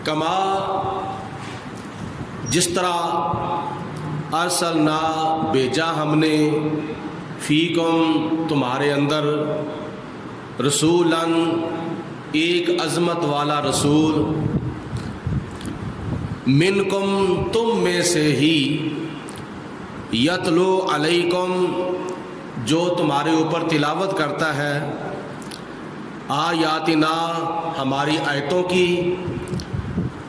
کما جس طرح ارسلنا بھیجا ہم نے فیکم تمہارے اندر رسولاً ایک عظمت والا رسول منکم تم میں سے ہی یتلو علیکم جو تمہارے اوپر تلاوت کرتا ہے آیاتنا ہماری آیتوں کی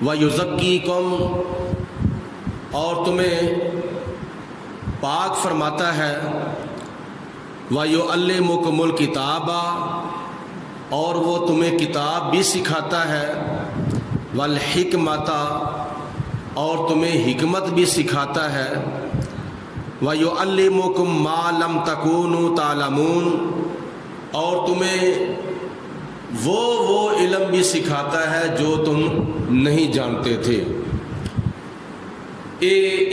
ویزکیکم اور تمہیں پاک فرماتا ہے ویعلمکم الکتاب اور وہ تمہیں کتاب بھی سکھاتا ہے والحکمت اور تمہیں حکمت بھی سکھاتا ہے وَيُعَلِّمُكُم مَّا لَمْ تَكُونُوا تَعْلَمُونَ اور تمہیں وہ علم بھی سکھاتا ہے جو تم نہیں جانتے تھے۔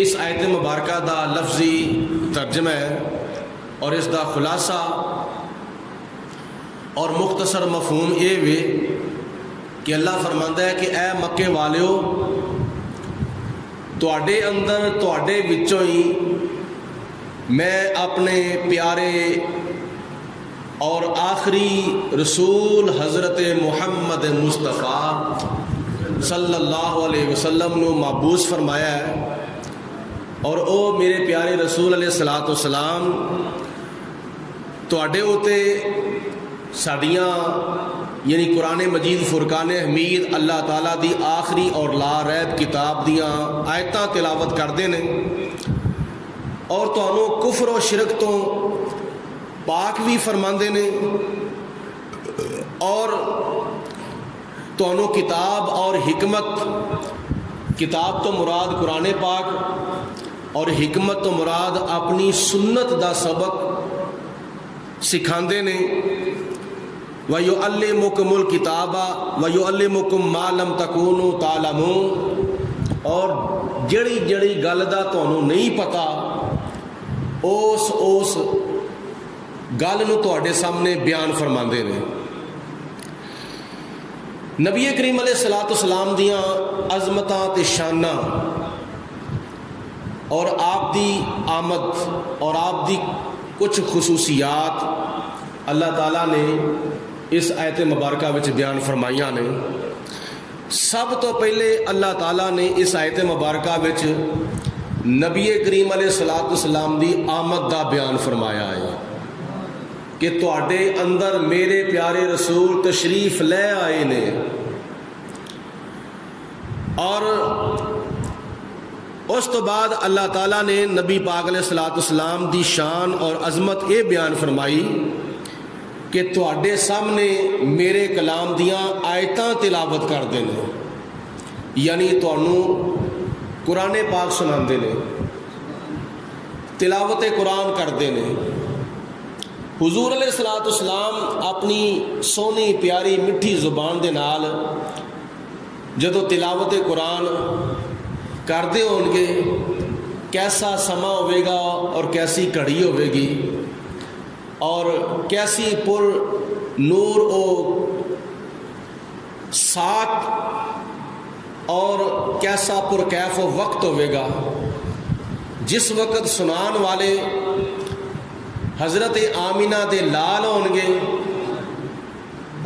اس آیت مبارکہ دا لفظی ترجمہ ہے اور اس دا خلاصہ اور مختصر مفہوم یہ وے کہ اللہ فرماندا ہے کہ اے مکے والیو تواڈے اندر تواڈے وچوں ہی میں اپنے پیارے اور آخری رسول حضرت محمد مصطفیٰ صلی اللہ علیہ وسلم نو مبعوث فرمایا ہے اور او میرے پیارے رسول علیہ الصلوۃ والسلام تواڈے اوتے ساڈیاں یعنی قرآن مجید فرقان حمید اللہ تعالیٰ دی آخری اور لا ریب کتاب دیاں آیتاں تلاوت کردے نے اور تانوں کفر و شرک تو پاک بھی فرماندے نے اور تانوں کتاب اور حکمت، کتاب تو مراد قرآن پاک اور حکمت تو مراد اپنی سنت دا سبق سکھاندے نے وَيُعَلِّمُكُمُ الْكِتَابَ وَيُعَلِّمُكُم مَّا لَمْ تَكُونُوا تَعْلَمُونَ اور جڑی گل دا تانوں نہیں پتا اس گل نو تواڈے سامنے بیان فرماندے نے۔ نبی کریم علیہ الصلوۃ والسلام دیاں عظمتاں تے شاناں اور آپ دی آمد اور آپ دی کچھ خصوصیات اللہ تعالیٰ نے اس آیت مبارکہ وچ بیان فرمائیاں نے۔ سب تو پہلے اللہ تعالیٰ نے اس آیت مبارکہ وچ نبی کریم علیہ الصلوۃ والسلام دی آمد دا بیان فرمایا ہے کہ تواڈے اندر میرے پیارے رسول تشریف لے آئے نے اور اس تو بعد اللہ تعالیٰ نے نبی پاک علیہ الصلوۃ والسلام دی شان اور عظمت یہ بیان فرمائی کہ تواڈے سامنے میرے کلام دیاں آیتاں تلاوت کر دینے یعنی تانوں قرآن پاک سناندے نے، تلاوت قرآن کردے نے۔ حضور علیہ الصلوۃ والسلام اپنی سونی پیاری مٹھی زبان دے نال جدو تلاوت قرآن کردے ہون گے کیسا سما ہوئے گا اور کیسی کڑی ہوئے گی اور کیسی پر نور او ساتھ اور کیسا پر کیف و وقت ہوئے گا جس وقت سنان والے حضرت آمینہ دے لال ہون گے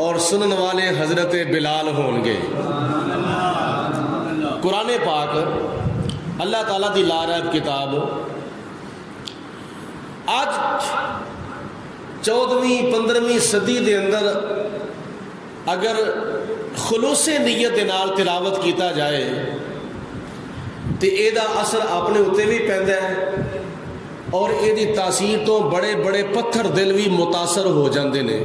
اور سنن والے حضرت بلال ہون گے۔ قرآن پاک اللہ تعالیٰ دی لا ریب کتاب آج 14ویں 15ویں صدی دے اندر اگر خلوص نیت دے نال تلاوت کیتا جائے تو اے دا اثر اپنے اتے بھی پیندا ہے اور اے دی تاثیر تو بڑے بڑے پتھر دل بھی متاثر ہو جاندے نے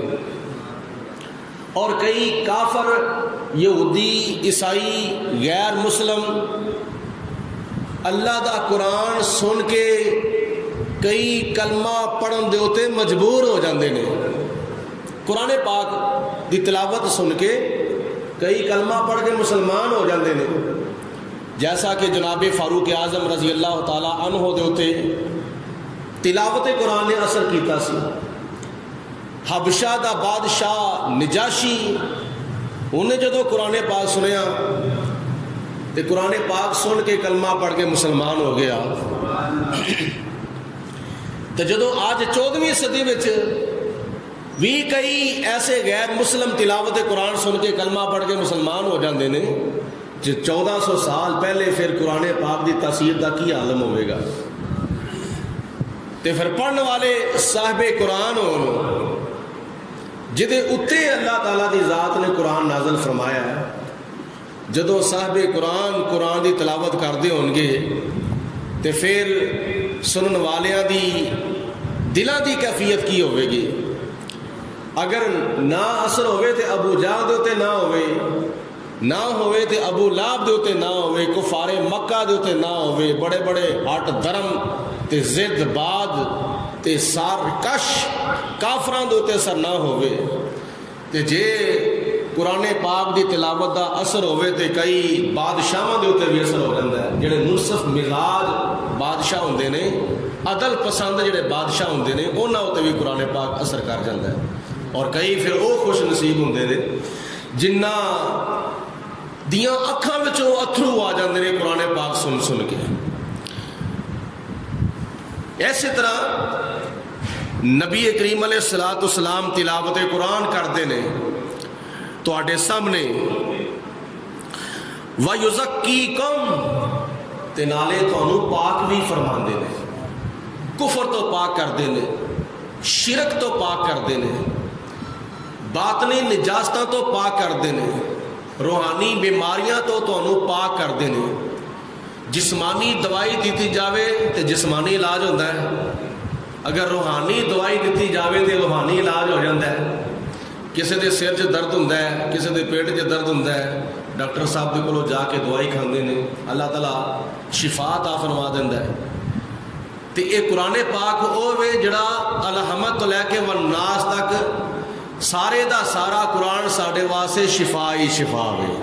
اور کئی کافر یہودی عیسائی غیر مسلم اللہ دا قرآن سن کے کئی کلمہ پڑھن دے ہوتے مجبور ہو جاندے نے۔ قرآن پاک دی تلاوت سن کے کئی کلمہ پڑھ کے مسلمان ہو جاندے نے جیسا کہ جناب فاروق اعظم رضی اللہ تعالیٰ عنہ دے ہوتے تلاوت قرآن نے اثر کیتا سی۔ حبشہ دا بادشاہ نجاشی انہیں جدو قرآن پاک سنیا تے قرآن پاک سن کے کلمہ پڑھ کے مسلمان ہو گیا، تو جدو آج 14ویں صدی وچ بھی کئی ایسے غیر مسلم تلاوت قرآن سن کے کلمہ پڑھ کے مسلمان ہو جاندے نے، جو 1400 سال پہلے پھر قرآن پاک دی تاثیر دا کی عالم ہوئے گا؟ تے پھر پڑھن والے صاحب قرآن ہون جدے اتے اللہ تعالیٰ دی ذات نے قرآن نازل فرمایا ہے، جدو صاحب قرآن دی تلاوت کردے ہون گے تے پھر سنن والیاں دی دلاں دی کیفیت کی ہوئے گی؟ اگر نہ اثر ہوئے تے ابو جہل دے تے نہ ہوئے، نہ ہوئے تے ابو لہب دے تے نہ ہوئے، کفار مکہ دے تے نہ ہوئے، بڑے بڑے ہٹ دھرم تے زد باد تے سار کش کافراں دے تے اثر نہ ہوئے، تے جے قرآن پاک دی تلاوت دا اثر ہوئے تے کئی بادشاہاں دے تے بھی اثر ہو جاتا ہے، جڑے منصف مزاج بادشاہ ہوندے نے، عدل پسند جڑے بادشاہ ہوندے نے، انہاں تے بھی قرآن پاک اثر کر جاتا ہے، اور کئی پھر وہ خوش نصیب ہوندے نے جنہ دیاں اکھاں وچوں اتھرو آ جاندے نے قرآن پاک سن سن کے۔ اسی طرح نبی کریم علیہ الصلوۃ والسلام تلاوت قرآن کرتے ہیں تواڈے سامنے، وَيُزَكِّيكُمْ تے نالے تانوں پاک بھی فرماندے نے، کفر تو پاک کردے نے، شرک تو پاک کردے نے، باطنی نجاستاں تو پاک کردے نے، روحانی بیماریاں تو تانوں پاک کردے نے۔ جسمانی دوائی دیتی جاوے تو جسمانی علاج ہوتا ہے، اگر روحانی دوائی دیتی جاوے تو روحانی علاج ہو جاتا ہے۔ کسی دے سر چ درد ہوتا ہے، کسی دے پیٹ چ درد ہوتا ہے، ڈاکٹر صاحب دے کولوں جا کے دوائی کھاندے نے، اللہ تعالیٰ شفا عطا فرما دیندا ہے۔ تے اے قرآن پاک ہوے جڑا الحمد تو لے کے والناس تک سارے دا سارا قرآن ساڈے واسطے شفا ہی شفا ہے۔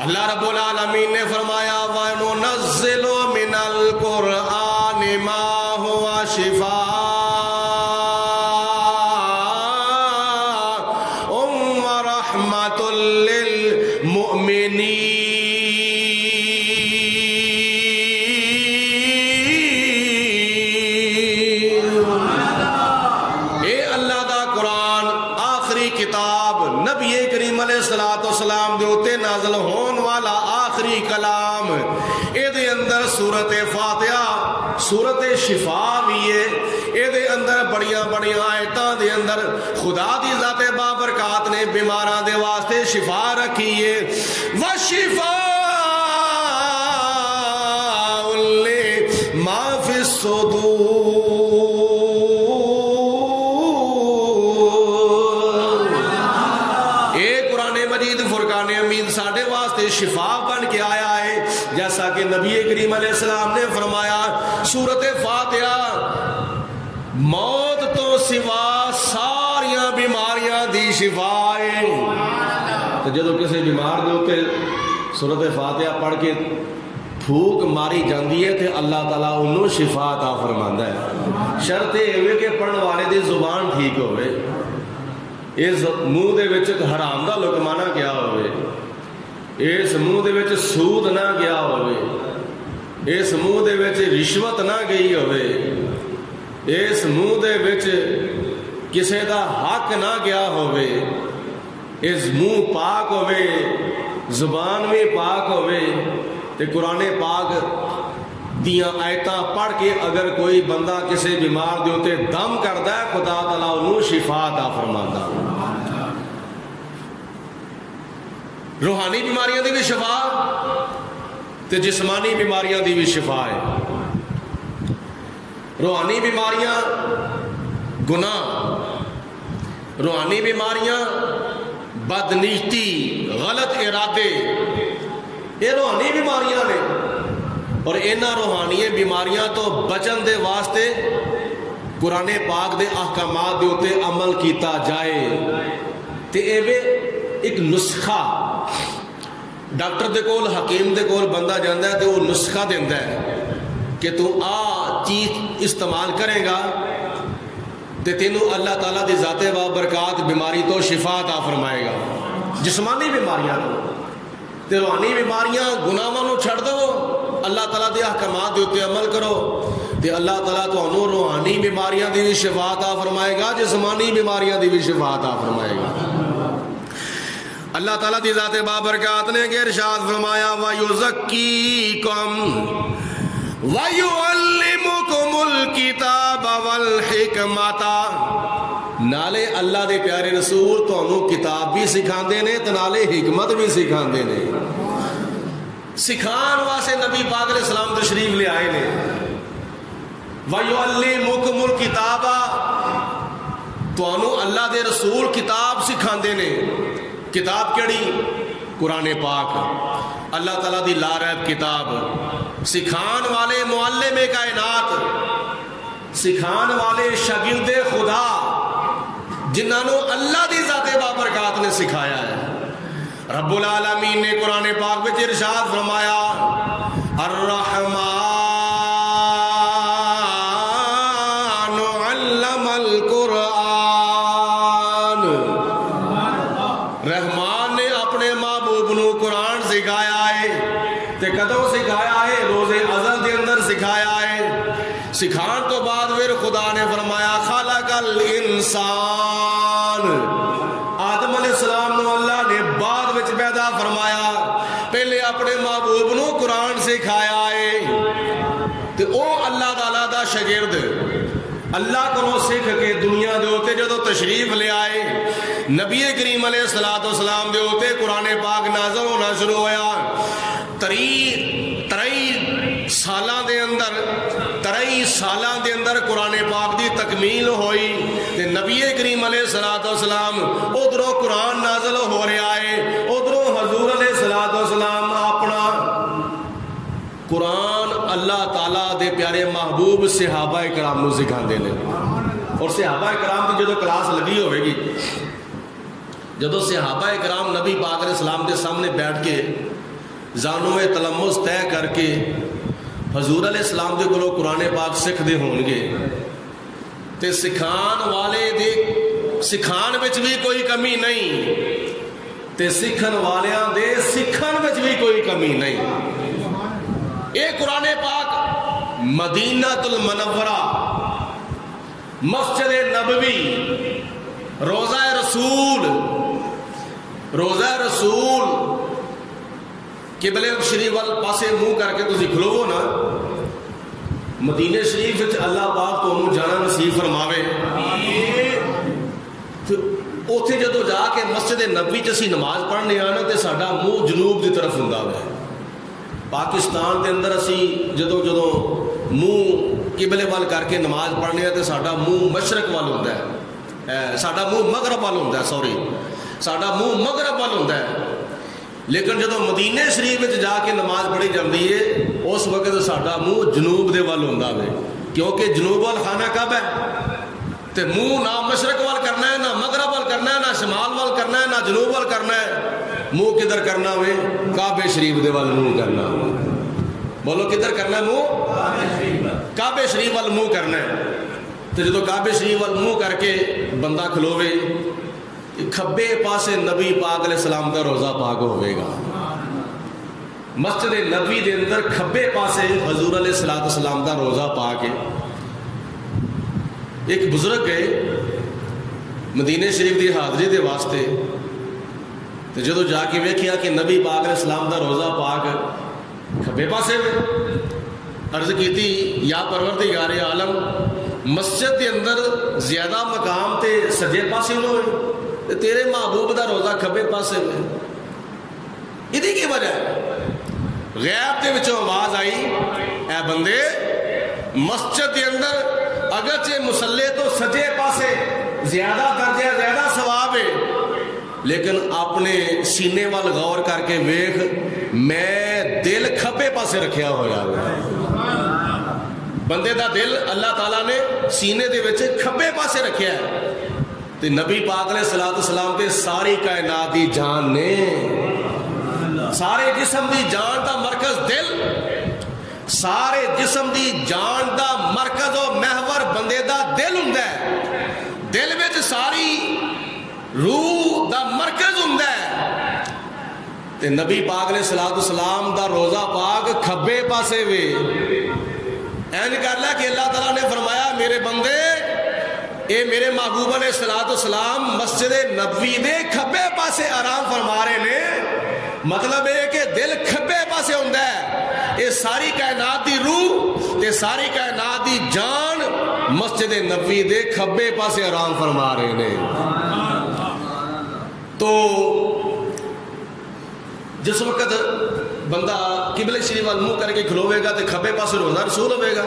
اللہ رب العالمین نے فرمایا وَنُنَزِّلُ مِنَ الْقُرْآنِ مَا هُوَ شِفَاءٌ وَرَحْمَةٌ لِّلْمُؤْمِنِينَ۔ اے اللہ دا قرآن آخری کتاب، نبی کریم علیہ الصلوۃ والسلام دے اوتے نازل ہون والا آخری کلام، اے دے اندر سورت فاتحہ سورت شفا بھی ہے، اے دے اندر بڑیاں بڑیاں آیتاں دے اندر خدا دی ذات بابرکات نے بیماراں دے واسطے شفا رکھی ہے۔ وَشِفَاءٌ لِّمَا فِي الصُّدُورِ۔ فرقان امین ساڈے واسطے شفا بن کے آیا ہے، جیسا کہ نبی کریم علیہ السلام نے فرمایا سورت فاتحہ موت تو سوا ساریاں بیماریاں دی شفا ہے۔ تو جدو کسی بیمار دے اوتے سورت فاتحہ پڑھ کے پھوک ماری جاندی ہے تے اللہ تعالیٰ انہوں شفا عطا فرماندا ہے، شرط یہ کہ پڑھن والے دی زبان ٹھیک ہوئے، اس منہ دے وچ حرام دا لقمہ نہ گیا ہوئے، اس منہ دے وچ سود نہ گیا ہوئے، اس منہ دے وچ رشوت نہ گئی ہوئے، اس منہ دے وچ کسے دا حق نہ گیا ہوئے، اس منہ پاک ہوئے، زبان میں پاک ہوئے، تے قرآن پاک دیاں آیتاں پڑھ کے اگر کوئی بندہ کسی بیمار دے ہوتے دم کردا ہے، خدا تعالیٰ انہوں شفا عطا فرماندا۔ روحانی بیماریاں دی بھی شفا تے جسمانی بیماریاں دی بھی شفا ہے۔ روحانی بیماریاں گناہ، روحانی بیماریاں بدنیتی، غلط ارادے، یہ روحانی بیماریاں نے، اور انہاں روحانی بیماریاں تو بچن دے واسطے قرآن پاک دے احکامات دے اوتے عمل کیتا جائے تے ایک نسخہ ڈاکٹر دے کول، حکیم دے کول بندہ جاندا ہے تے وہ نسخہ دیندا ہے کہ تو آ چیز استعمال کرے گا تے تینوں اللہ تعالیٰ دی ذات بابرکات بیماری تو شفا عطا فرمائے گا، جسمانی بیماریاں تو۔ تے روحانی بیماریاں گناہاں نو چھڑ دو، اللہ تعالیٰ دے احکامات دے اوتے عمل کرو تے اللہ تعالیٰ تانوں روحانی بیماریاں دی بھی شفا عطا فرمائے گا، جسمانی بیماریاں دی بھی شفا عطا فرمائے گا۔ اللہ تعالیٰ دی ذات بابرکات نے کہ ارشاد فرمایا وَيُزَكِّيكُمْ وَيُعَلِّمُكُمُ الْكِتَابَ وَالْحِكْمَةَ، نالے اللہ دے پیارے رسول تانوں کتاب بھی سکھاندے نے تے نالے حکمت بھی سکھاندے نے۔ سکھان واسطے نبی پاک علیہ السلام تشریف لے آئے نے۔ وَيُعَلِّمُكُمُ الْكِتَابَ، تانوں اللہ دے رسول کتاب سکھاندے نے۔ کتاب کیڑی؟ قرآن پاک، اللہ تعالیٰ دی لا ریب کتاب۔ سکھان والے معلم کائنات، سکھان والے شاگرد خدا، جنہاں نو اللہ دی ذات بابرکات نے سکھایا ہے۔ رب العالمین نے قرآن پاک وچ ارشاد فرمایا الرحمن علم القرآن، رحمان نے اپنے محبوب نو قرآن سکھایا ہے۔ تے کدوں سکھایا ہے؟ روز ازل دے اندر سکھایا ہے۔ سکھان تو بعد پھر خدا نے فرمایا خلق الانسان، آدم علیہ السلام نو اللہ نے بعد وچ پیدا فرمایا، پہلے اپنے محبوب نو قرآن سکھایا ہے۔ تے او اللہ تعالیٰ دا شاگرد اللہ کو سکھ کے دنیا دے ہوتے جدو تشریف لے آئے، نبی کریم علیہ السلام دے ہوتے قرآن پاک نازل ہونا شروع ہویا۔ 23 سالاں دے اندر قرآن پاک دی تکمیل ہوئی تے نبی کریم علیہ السلام ادھروں قرآن نازل ہو رہا ہے، ادھروں حضور علیہ السلام اپنا قرآن اللہ تعالیٰ دے پیارے محبوب صحابہ کرام نو سکھاندے نے۔ اور صحابہ کرام کی جدو کلاس لگی ہوئے گی، جدو صحابہ کرام نبی پاک علیہ السلام دے سامنے بیٹھ کے زانو تلمس طے کر کے حضور علیہ السلام دے کولوں قرآن پاک سکھ دے ہون گے تے سکھان والے دے سکھان وچ بھی کوئی کمی نہیں تے سکھن والیاں دے سکھن وچ بھی کوئی کمی نہیں۔ اے قرآن پاک مدینہ المنورہ، مسجد نبوی، روضہ رسول قبلے شریف وال پاسے منہ کر کے تسی کھلوو نا، مدینہ شریف وچ اللہ پاک تانوں جانا نصیب فرماوے۔ پھر اوتھے جدو جا کے مسجد نبوی چ اسی نماز پڑھنے آنا تے ساڈا منہ جنوب دی طرف ہوندا ہے۔ پاکستان دے اندر اسی جدو منہ قبلے وال کر کے نماز پڑھنے تے ساڈا منہ مشرق وال ہوندا ہے، ساڈا منہ مغرب وال ہوندا ہے، ساڈا منہ مغرب وال ہوندا ہے۔ لیکن جدو مدینہ شریف وچ جا کے نماز پڑھی جاندی ہے اس وقت ساڈا منہ جنوب دے وال ہوندا ہے، کیونکہ جنوب وال خانہ کعبہ ہے تے منہ نہ مشرق وال کرنا ہے، نہ مغرب وال کرنا ہے، نہ شمال وال کرنا ہے، نہ جنوب وال کرنا ہے۔ منہ کدھر کرنا ہوئے؟ کعبے شریف دے وال منہ کرنا ہوئے۔ بولو کدھر کرنا ہے منہ؟ کعبے شریف وال منہ کرنا ہے۔ تو جدو کعبے شریف وال منہ کر کے بندہ کھلوے، کھبے پاسے نبی پاک علیہ السلام کا روضہ پاک ہوئے گا۔ مسجد نبوی دے اندر کھبے پاسے حضور علیہ السلام کا روضہ پاک ہے۔ ایک بزرگ گئے مدینہ شریف دی حاضری دے واسطے، تو جدو جا کے ویکھیا کہ نبی پاک علیہ السلام دا روضہ پاک کھبے پاسے میں، عرض کیتی یا پروردگار عالم مسجد دے اندر زیادہ مقام تے سجے پاسے نہ ہوئے، تیرے محبوب دا روضہ کھبے پاسے میں، ادھی کی وجہ ہے؟ غیب دے وچوں آواز آئی، اے بندے مسجد دے اندر اگرچہ مصلی تو سجے پاسے زیادہ درجہ زیادہ ثواب ہے، لیکن اپنے سینے وال غور کر کے ویکھ میں دل کھبے پاسے رکھیا ہویا ہے۔ بندے دا دل اللہ تعالیٰ نے سینے دے وچ کھبے پاسے رکھیا ہے۔ تے نبی پاک علیہ السلام تے ساری کائنات دی جان نے، سارے جسم دی جان دا مرکز دل، سارے جسم دی جان دا مرکز و محور بندے دا دل ہوندا ہے۔ دل وچ ساری روح دا مرکز ہوندا ہے۔ تے نبی پاک علیہ السلام دا روزہ پاک کھبے پاسے وے این کر لیا کہ اللہ تعالیٰ نے فرمایا میرے بندے اے میرے محبوب علیہ السلام مسجد نبوی دے کھبے پاسے آرام فرما رہے نے، مطلب ہے کہ دل کھبے پاسے ہوندہ ہے، یہ ساری کائنات دی روح تے ساری کائنات دی جان مسجد نبوی دے کھبے پاسے آرام فرما رہے نے۔ تو جس وقت بندہ قبلہ شریف وال منہ کر کے کھلوے گا تے کھبے پاسے روزہ رسول ہوئے گا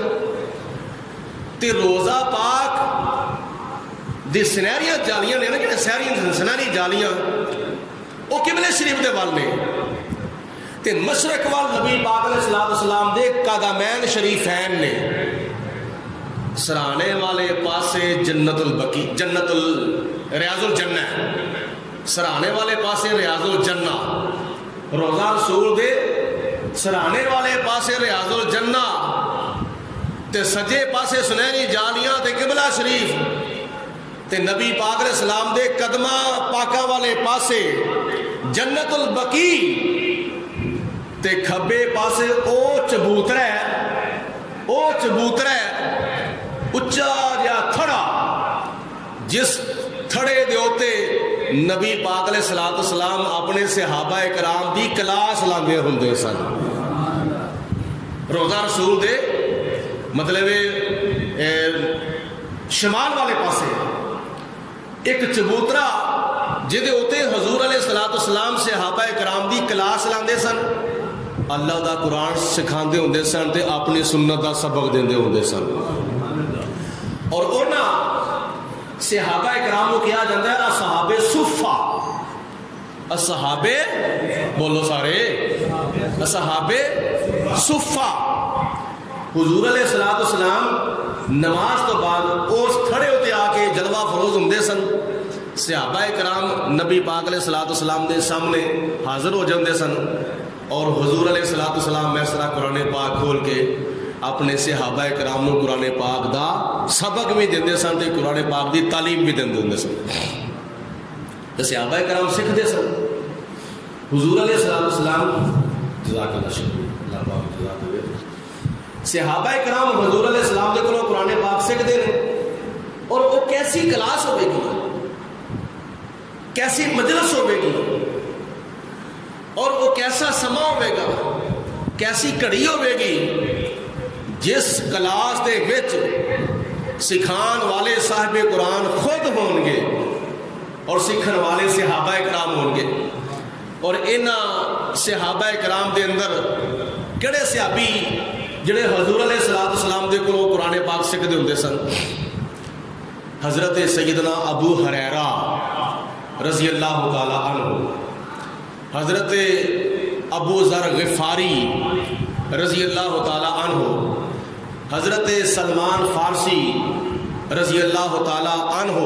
تے روزہ پاک دی سنہریاں جالیاں نے نا کہ سنہری جالیاں وہ قبلہ شریف دے وال نے تے مشرق وال نبی پاک علیہ السلام دے قدمین شریفین نے، سرانے والے پاسے جنت البقیع جنت ریاض الجنہ، سرانے والے پاسے ریاض الجنہ، روزہ رسول دے سرانے والے پاسے ریاض الجنہ تے سجے پاسے سنہری جالیاں تے قبلہ شریف تے نبی پاک علیہ السلام دے قدمہ پاکا والے پاسے جنت البقیع تے کھبے پاسے او چبوترہ اچھا یا تھڑا جس تھڑے دے ہوتے نبی پاک علیہ السلام اپنے صحابہ کرام دی کلاس لاندے ہوندے سن۔ روزہ رسول دے مطلب شمال والے پاسے ایک چبوترا جدے ہوتے حضور علیہ السلام صحابہ کرام دی کلاس لاندے سن، اللہ دا قرآن سکھاندے ہوندے سن تے اپنی سنت دا سبق دیندے ہوندے سن، اور اونا صحابہ کرام کو کیا جاندہ ہے اصحاب صفہ، اصحاب بولو سارے اصحاب صفہ۔ حضور علیہ السلام نماز تو بعد اس کھڑے ہوتے آ کے جلوہ فروز ہوندے سن، صحابہ کرام نبی پاک علیہ السلام دے سامنے حاضر ہو جاندے سن، اور حضور علیہ السلام میں سرا قرآن پاک کھول کے اپنے صحابہ کرام کو قرآن پاک دا سبق بھی دیندے سن تے قرآن پاک دی تعلیم بھی دیندے سن، تے صحابہ کرام سکھ دے سن۔ حضور علیہ السلام جزاک اللہ شکریہ اللہ پاک جزاک ہوئے، صحابہ کرام حضور علیہ السلام دے کو قرآن پاک سکھ دے رہے، اور وہ کیسی کلاس ہوئے گی، کیسی مجلس ہوئے گی، اور وہ کیسا سما ہوئے گا، کیسی کڑی ہوئے گی جس کلاس دے وچ سکھان والے صاحب قرآن خود ہون گے اور سکھن والے صحابہ کرام ہون گے، اور انہاں صحابہ کرام دے اندر کڑے صحابی جڑے حضور علیہ السلام دے کو قرآن پاک سکھ دے ہوندے سن، حضرت سیدنا ابو ہریرہ رضی اللہ تعالی عنہ، حضرت ابو ذر غفاری رضی اللہ تعالی عنہ، حضرت سلمان فارسی رضی اللہ تعالی عنہ،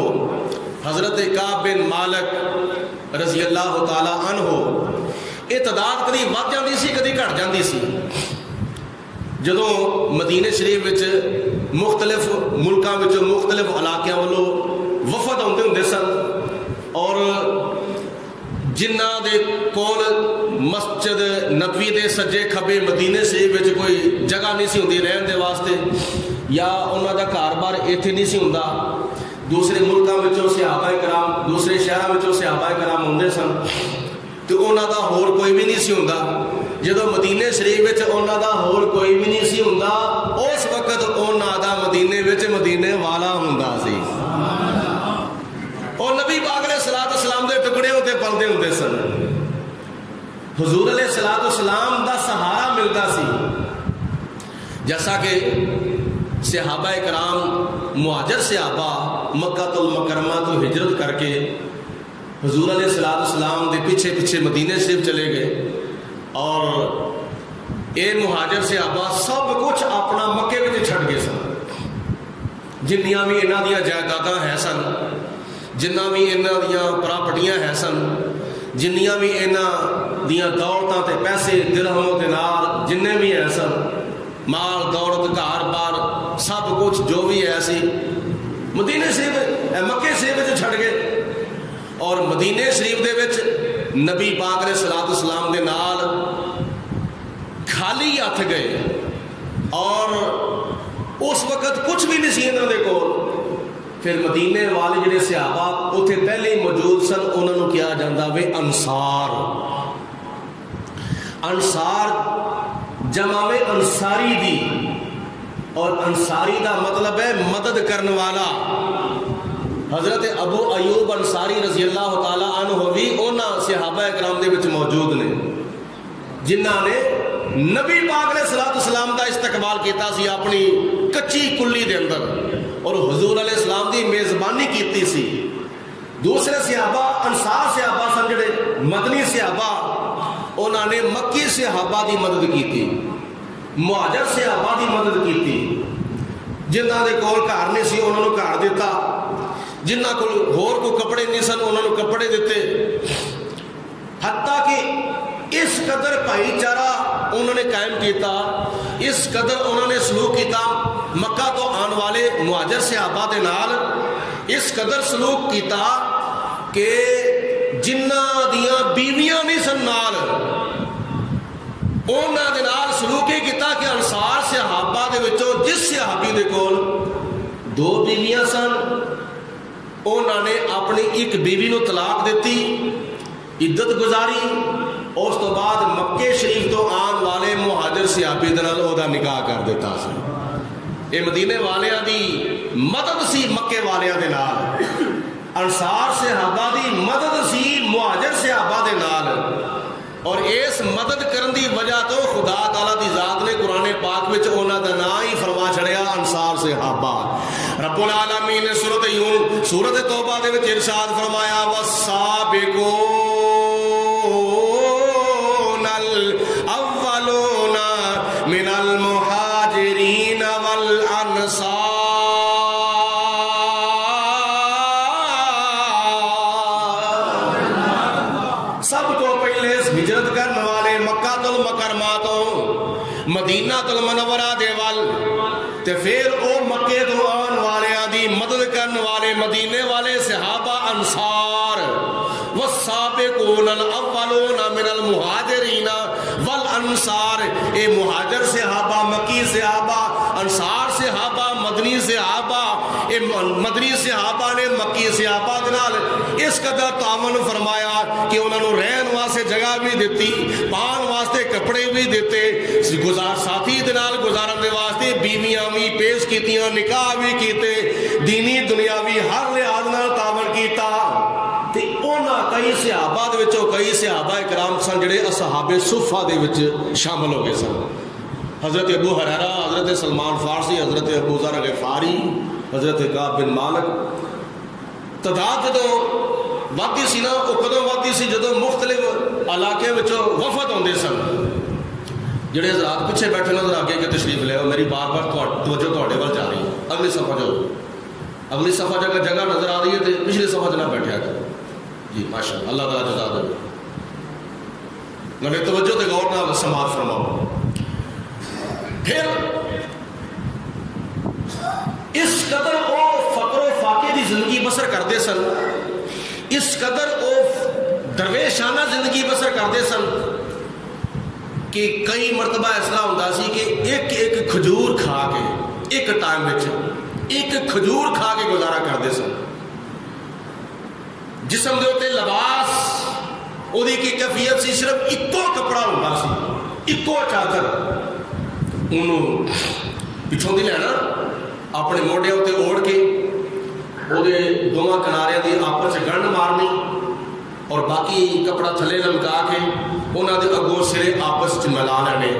حضرت کعب بن مالک رضی اللہ تعالی عنہ، یہ تعداد کدی ود جاندی سی کدی گھٹ جاندی سی۔ جدوں مدینہ شریف وچ مختلف ملکاں وچ مختلف علاقیاں والوں وفد آتے ہوندے سن، اور جنہ دے کول مسجد نبوی دے سجے کھبے مدینہ شریف وچ کوئی جگہ نہیں سی ہوندی رہن دے واسطے، یا انہاں دا گھر بار ایتھے نہیں سی ہوندا، دوسرے ملکاں وچوں صحابہ کرام دوسرے شہراں وچوں صحابہ کرام ہوندے سن، تو انہاں دا ہور کوئی بھی نہیں سی ہوندا۔ جدو مدینہ شریف وچ انہاں دا ہور کوئی بھی نہیں سی ہوندا، اس وقت انہاں دا مدینہ وچ مدینے والا ہوندا سی، اور نبی پاک علیہ السلام دے ٹکڑے ہوتے پلدے ہوندے سن، حضور علیہ السلام دا سہارا ملتا سی، جیسا کہ صحابہ کرام مہاجر صحابہ مکہ المکرمہ تو ہجرت کر کے حضور علیہ السلام دے پیچھے پیچھے مدینہ شریف چلے گئے، اور اے مہاجر صحابہ سب کچھ اپنا مکے میں چھٹ گئے سن، جنیاں بھی انہاں دیاں جائیداداں ہیں سن، جنہاں بھی انہاں دیاں پراپرٹیاں ہیں سن، جنیاں بھی انہاں دیاں دولتاں تے پیسے درہم و دینار جننے بھی ہیں سن، مال دولت گھر بار سب کچھ جو بھی ہے سی مدینہ شریف مکے شریف چھٹ گئے، اور مدینے شریف دے وچ نبی پاک علیہ الصلوۃ والسلام دے نال خالی ہاتھ گئے اور اس وقت کچھ بھی نہیں سی انہاں دے کول. پھر مدینے والے جڑے صحابہ اتنے پہلے ہی موجود سن انہوں نے کیا جاتا وے انصار. انصار جمع وے انصاری دی, اور انصاری دا مطلب ہے مدد کرنے والا. حضرت ابو ایوب انصاری رضی اللہ تعالی عنہ بھی انہاں صحابہ اکرام دے وچ موجود نے جنہاں نے نبی پاک علیہ الصلوۃ والسلام دا استقبال کیتا سی اپنی کچی کلی دے اندر, اور حضور علیہ السلام دی میزبانی کیتی سی. دوسرے صحابہ انصار صحابہ سن جڑے مدنی صحابہ, انہوں نے مکی صحابہ دی مدد کیتی, مہاجر صحابہ دی مدد کیتی. جنہاں دے کول گھر نہیں سی انہوں نے گھر دیتا, جنہاں کول ہور کو کپڑے نہیں سن انہوں نے کپڑے دیتے. حتیٰ کہ اس قدر بھائی چارہ انہوں نے قائم کیتا, اس قدر انہوں نے سلوک کیتا مکہ تو آن والے مہاجر صحابہ دے نال, اس قدر سلوک کیتا کہ جنہ دیاں بیویاں نہیں سن نال انہاں دے نال سلوک یہ کیتا کہ انصار صحابہ دے وچوں جس صحابی دے کول 2 بیویاں سن انہاں نے اپنی ایک بیوی نو طلاق دیتی, عدت گزاری, اور اس تو بعد مکے شریف تو آن والے مہاجر صحابی دے نال او دا نکاح کر دیتا سی. اے مدینے والیاں دی مدد سی مکے والیاں دے نال, انصار صحابہ دی مدد سی مہاجر صحابہ دے نال. اور اس مدد کرن دی وجہ تو خدا تعالیٰ دی ذات نے قرآن پاک وچ انہاں دا نام ہی فرما چھڑیا انصار صحابہ. رب العالمین نے سورۃ توبہ دے وچ ارشاد فرمایا والسابقون الاولون من المہاجرین والانصار. سب تو پہلے ہجرت کرنے والے مکہ المکرمہ تو مدینہ المنورہ دے وال, تے پھر او مکے تو آن والیاں دی مدد کرنے والے مدینے والے صحابہ انصار. والسابقون الاولون من المہاجرین والانصار, اے مہاجر صحابہ, مکی صحابہ, انصار صحابہ, مدنی صحابہ, اے مدنی صحابہ نے مکی صحابہ دے نال اس قدر تعاون فرمایا کہ انہوں نے رہن واسطے جگہ بھی دیتی, پان واسطے کپڑے بھی دیتے, ساتھی دے نال گزارن دے واسطے بیویاں بھی پیش کیتیاں, نکاح بھی کیتے, دینی دنیاوی ہر لحاظ نال تعاون کیتا. تے انہاں کئی صحابہ دے وچوں کئی صحابہ کرام سن جڑے اصحاب صفہ دے وچ شامل ہو گئے سن. حضرت ابو ہریرہ, حضرت سلمان فارسی, حضرت ابو ذر غفاری, حضرت کعب بن مالک. تعداد جدوں وادی سی نا, وہ کدوں وادی سی جدوں مختلف علاقے وچوں وفد ہوندے سن. جڑے حضرات پیچھے بیٹھے نظر آگے کہ تشریف لے آؤ, میری بار بار توجہ تہاڈے ول جا رہی ہے. اگلی صفحہ جو اگلی صفحہ جگہ نظر آ رہی ہے تو پچھلی صفحہ جناب بیٹھا کرو. جی ماشاء اللہ, اللہ تعالیٰ جزا دے. میرے توجہ تے غور نال سماعت فرماؤ. پھر اس قدر او فقر و فاقے دی زندگی بسر کرتے سن, اس قدر او درویشانہ زندگی بسر کرتے سن کہ کئی مرتبہ اس طرح ہوتا سی کہ ایک کھجور کھا کے ایک ٹائم وچ ایک کھجور کھا کے گزارا کرتے سن. جسم دے اوتے لباس اودی کی کیفیت سی صرف اکو کپڑا ہوتا سی, اکو چادر, انہوں پچھوں دی لینا اپنے موڈے ہوتے اوڑھ کے اودے دونوں کنارے دی آپس گنڈ مارنی اور باقی کپڑا تھلے لمکا کے انہاں دے اگوں سرے آپس چ ملا لینے,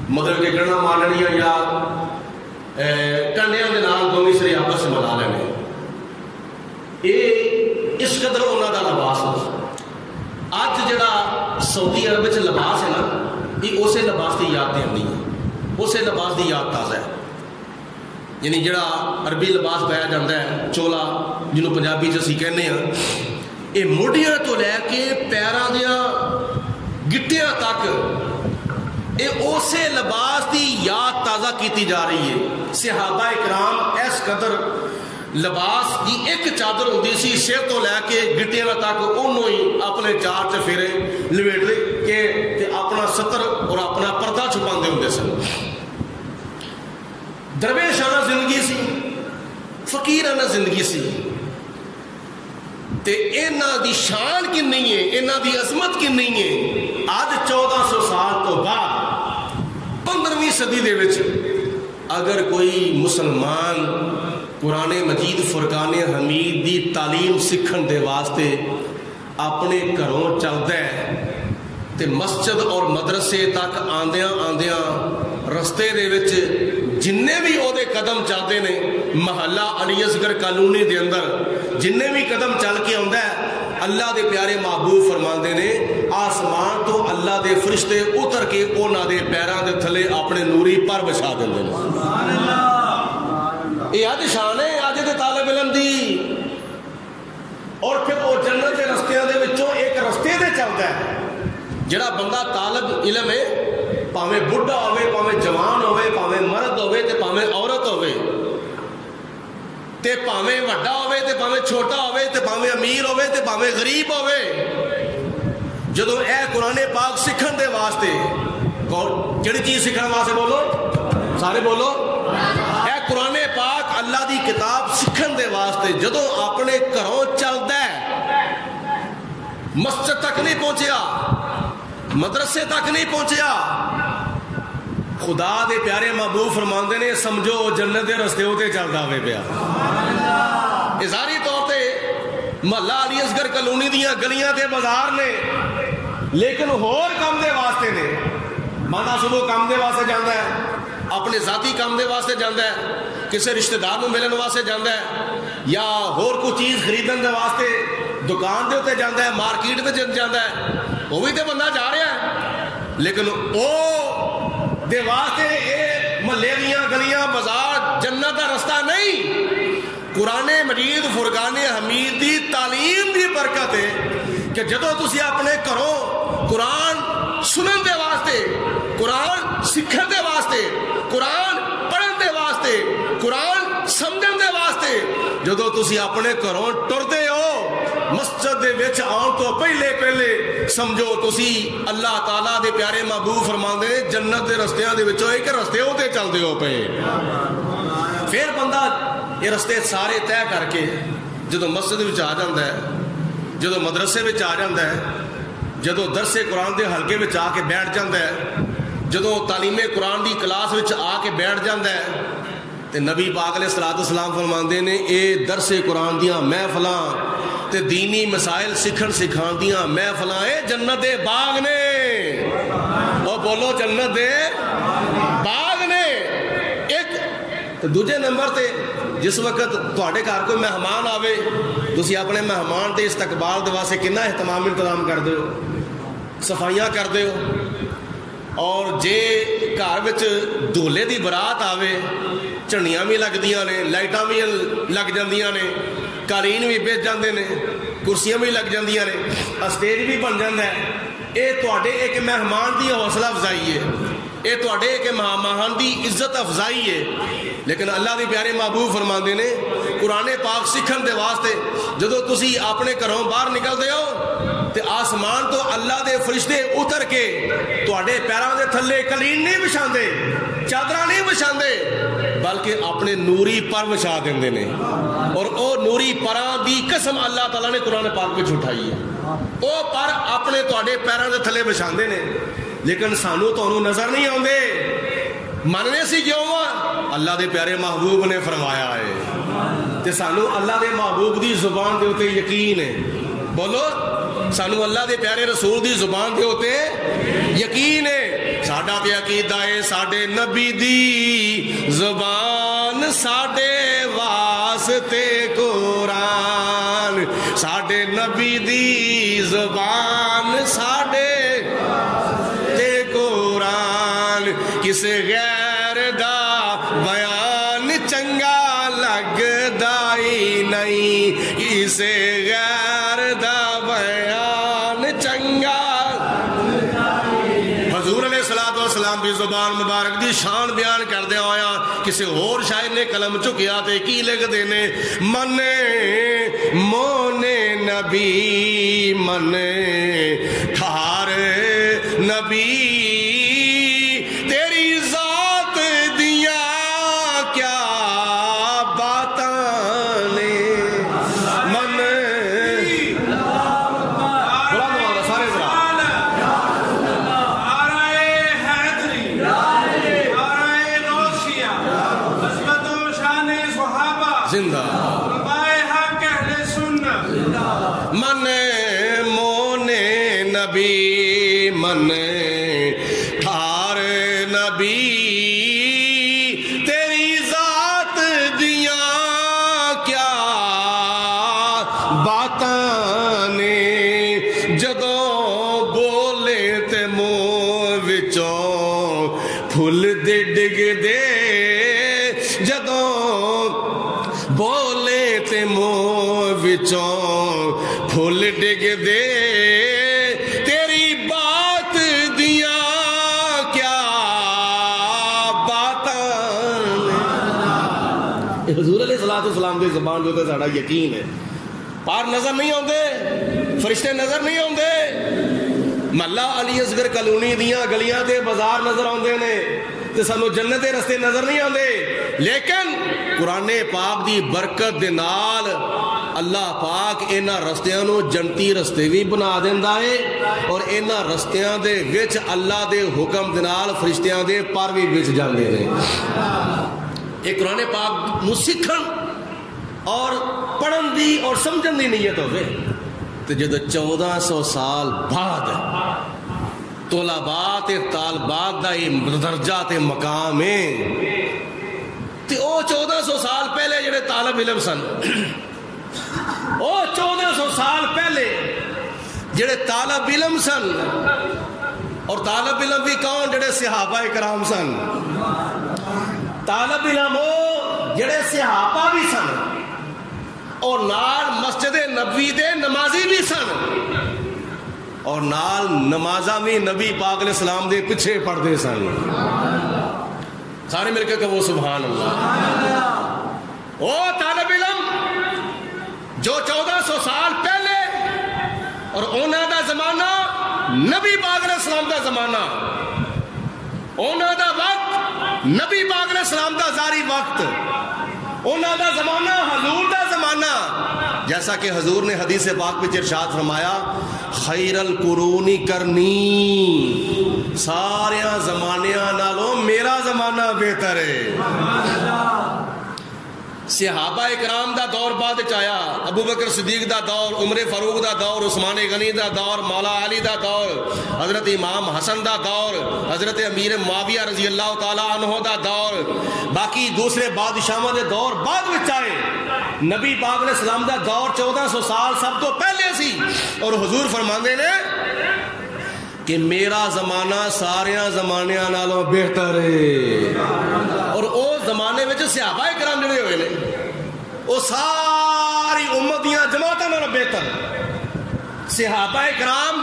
مطلب کہ گنڈا مارنیاں یا کنڈیاں دے نال دونوں سرے آپس چ ملا لینے. اس قدر انہاں دا لباس ہے. اج جڑا سعودی عرب وچ لباس ہے نا, یہ اسے لباس دی یاد دینی ہے, اسے لباس دی یاد تازہ ہے. یعنی جڑا عربی لباس پایا جاتا ہے چولا, جنہوں پنجابی چ اسی کہنے ہیں, یہ موڈیاں تو لے کے پیراں دیاں گٹیاں تک یہ اسے لباس دی یاد تازہ کیتی جا رہی ہے. صحابہ اکرام اس قدر لباس کی ایک چادر ہوتی سی سر تو لے کے گٹیاں تک انہوں ہی اپنے چار چفیرے لپیٹ کے اپنا ستر اور اپنا پردہ چھپا ہوتے سن. درویشانہ زندگی سی, فقیرانہ زندگی سی, تے انہاں دی شان کنی ہے, انہاں دی عظمت کنی ہے. آج 1400 سال تو بعد 15ویں صدی دے وچ اگر کوئی مسلمان قرآن مجید فرقان حمید دی تعلیم سکھن دے واسطے اپنے گھروں چلتا ہے تے مسجد اور مدرسے تک آندیاں آندیاں رستے دے وچ جننے بھی او دے قدم چلتے نے, محلہ علی اصغر کالونی دے اندر جننے بھی قدم چل کے آندا ہے, اللہ دے پیارے محبوب فرماندے نے آسمان تو اللہ دے فرشتے اتر کے انہاں دے پیراں دے تھلے اپنے نوری پر بچھا دیندے نے. یہ آج شان ہے آج دے طالب علم دی. اور پھر وہ جنت دے رستیاں دے وچوں ایک رستے دے چلدا ہے. جڑا بندہ طالب علم ہے, پاویں بڈھا ہوئے, پاویں جوان ہوئے, پاویں مرد ہوئے تے پاویں عورت ہوئے, تے پاویں وڈا ہوئے تے پاویں چھوٹا ہوئے, تے پاویں امیر ہوئے تے پاویں غریب ہوئے, جدو اے قرآن پاک سکھن دے واسطے, کیڑی چیز سکھن واسطے بولو سارے بولو, اے قرآن پاک اللہ دی کتاب سکھن دے واسطے جدو اپنے گھروں چلدا ہے, مسجد تک نہیں پہنچیا, مدرسے تک نہیں پہنچیا, خدا دے پیارے محبوب فرماندے نے سمجھو جنت دے رستے ہوتے چلدا ہوئے پیا. ظاہری طور تے محلہ علی اصغر کالونی دیاں گلیاں تے بازار نے, لیکن ہور کام دے واسطے نے. بندہ صبح کام دے واسطے جاندا ہے, اپنے ذاتی کام دے واسطے جاندا ہے, کسی رشتہ دار نوں ملن واسطے جاندا ہے, یا ہور کوئی چیز خریدن دے واسطے دکان دے اوتے جاندا ہے, مارکیٹ تے جاندا ہے, وہ بھی تے بندہ جا رہا ہے, لیکن او دے واسطے اے محلے دیاں گلیاں بازار جنت دا رستہ نہیں. قرآن مجید فرقان حمید دی تعلیم دی برکت ہے کہ جدو تسی اپنے گھروں قرآن سنن دے واسطے, قرآن سکھن دے واسطے, قرآن پڑھن دے واسطے, قرآن سمجھن دے واسطے جدو تسی اپنے گھروں ٹردے ہو, مسجد دے وچ آن تو پہلے سمجھو تسی اللہ تعالیٰ دے پیارے محبوب فرماندے نے جنت دے رستیاں دے وچوں ایک رستے ہوتے چلدے ہو پے. پھر بندہ یہ رستے سارے طے کر کے جدو مسجد وچ آ جاندا ہے, جدو مدرسے وچ آ جاندا ہے, جدو درس قرآن دے حلقے وچ آ کے بیٹھ جاندا ہے, جدو تعلیم قرآن دی کلاس وچ آ کے بیٹھ جاندا ہے, تے نبی پاک علیہ الصلوۃ والسلام فرماندے نے اے درس قرآن دیاں محفلاں تے دینی مسائل سکھن سکھان دیاں محفلاں اے جنت دے باغ نے. او بولو جنت دے باغ نے. ایک دوجے نمبر تے جس وقت تواڈے گھر کوئی مہمان آوے, تسی اپنے مہمان تے استقبال دے واسطے کنا اہتمام انتظام کردے ہو, صفائیاں کردے ہو. اور جے گھر وچ دولے دی برات آوے, جھنڈیاں بھی لگدیاں نے, لائٹاں بھی لگ جاندیاں نے, قالین بھی بچ جاندے نے, کرسیاں بھی لگ جاندیاں نے, اسٹیج بھی بن جاندا ہے. اے تواڈے ایک مہمان دی حوصلہ افزائی ہے, اے تواڈے ایک مہمان دی عزت افزائی ہے. لیکن اللہ دے پیارے محبوب فرماندے نے قرآن پاک سکھن دے واسطے جدو تسی اپنے گھروں باہر نکلدے ہو تے آسمان تو اللہ دے فرشتے اتر کے تواڈے پیراں دے تھلے قالین نہیں بچھاندے, چادراں نہیں بچھاندے, بلکہ اپنے نوری پر بچھا دیندے نے. اور او نوری پراں دی قسم اللہ تعالیٰ نے قرآن پاک وچ اٹھائی ہے, او پر اپنے تواڈے پیراں دے تھلے بچھاندے نے. لیکن سانو تانوں نظر نہیں آندے, مننے سی کیوں اللہ دے پیارے محبوب نے فرمایا ہے, تے سانو اللہ دے محبوب دی زبان دے اوتے یقین ہے. بولو سانو اللہ دے پیارے رسول دی زبان دے اوتے یقین ہے. ساڈا تے عقیدہ ہے ساڈے نبی دی زبان ساڈے واسطے قرآن, ساڈے نبی دی زبان ساڈے تے قرآن, کسے غیر دا بیان چنگا لگدا ہی نہیں, کسے غیر دا بیان چنگا. حضور علیہ الصلوۃ السلام کی زبان مبارک دی شان بیان کردے ہویا کسی اور شاعر نے قلم چکیا تے کی لکھ دینے من مونے نبی من ٹھار نبی تیری ذات دیا کیا باتاں نے من سارے زندہ من مونے نبی من ٹھار نبی تیری ذات دیا کیا باتاں نے جدوں بولے تے منہ وچوں پھل دے ڈگ دے جدوں بولے تے منہ وچوں پھل ڈگ دے تیری بات دیا کیا باتاں حضور علیہ السلام کی زبان جو تے ساڈا یقین ہے پار نظر نہیں آندے فرشتے نظر نہیں آندے محلہ علی اصغر کالونی دیاں گلیاں تے بازار نظر آندے نے تے سانو جنت دے رستے نظر نہیں آندے لیکن قرآن پاک دی برکت دے نال اللہ پاک اینا رستیاں نو جنتی رستے بھی بنا دیندا ہے اور اینا رستیاں دے وچ اللہ دے حکم دے نال فرشتیاں دے پر بھی وچ جاندے نے ایک قرآن پاک نو سکھن اور پڑھن دی اور سمجھن دی نیت ہوئے تو جدو 1400 سال بعد طلباء تے طالبات دا درجہ تے مقام ہے تے او 1400 سال پہلے جڑے طالب علم سن او 1400 سال پہلے جڑے طالب علم سن اور طالب علم بھی کون جڑے صحابہ کرام سن طالب علم او جڑے صحابہ بھی سن اور نال مسجد نبوی دے نمازی بھی سن اور نال نمازہ بھی نبی پاک علیہ السلام دے پیچھے پڑھتے سن سارے مل کے کہو سبحان اللہ او طالب علم جو 1400 سال پہلے اور اونا دا زمانہ نبی پاک علیہ السلام دا زمانہ اونا دا وقت نبی پاک علیہ السلام دا زاری وقت اونا دا زمانہ حضور دا زمانہ جیسا کہ حضور نے حدیث پاک پہ ارشاد فرمایا خیر القرونی کرنی ساریاں زمانیاں نالوں میرا زمانہ بہتر ہے صحابہ اکرام دا دور بعد چایا ابو بکر صدیق دا دور عمر فاروق دا دور عثمان غنی دا دور مولا علی دا دور حضرت امام حسن دا دور حضرت امیر معاویہ رضی اللہ تعالیٰ عنہ دا دور باقی دوسرے بادشاہوں دے دور بعد وچ آئے نبی پاک علیہ السلام دا دور 1400 سال سب تو پہلے سی اور حضور فرماندے نے کہ میرا زمانہ ساریاں زمانیاں نالوں بہتر ہے اور او زمانے میں جو صحابہ کرام جڑے ہوئے نے وہ ساری امتیاں جماعتاں نالوں بہتر صحابہ کرام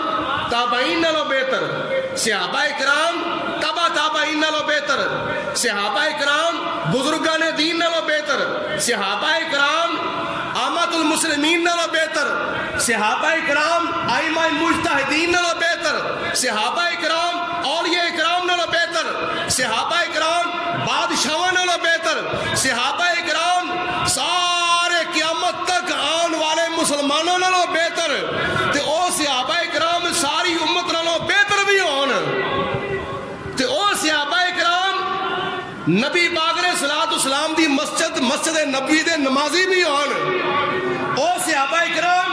تابعین نالوں بہتر صحابہ کرام تبع تابعین نالوں بہتر صحابہ کرام بزرگان دین نالوں بہتر صحابہ کرام عامت المسلمین نالوں بہتر صحابہ کرام ائمہ مجتہدین نالوں بہتر صحابہ کرام اولیاء کرام نالوں بہتر صحابہ کرام بادشاہاں نالوں بہتر صحابہ کرام سارے قیامت تک آن والے مسلمانوں نالوں بہتر تے او صحابہ کرام ساری امت نالوں بہتر بھی ہون تے او صحابہ کرام نبی پاک علیہ السلام دی مسجد نبوی دے نمازی بھی ہون او صحابہ کرام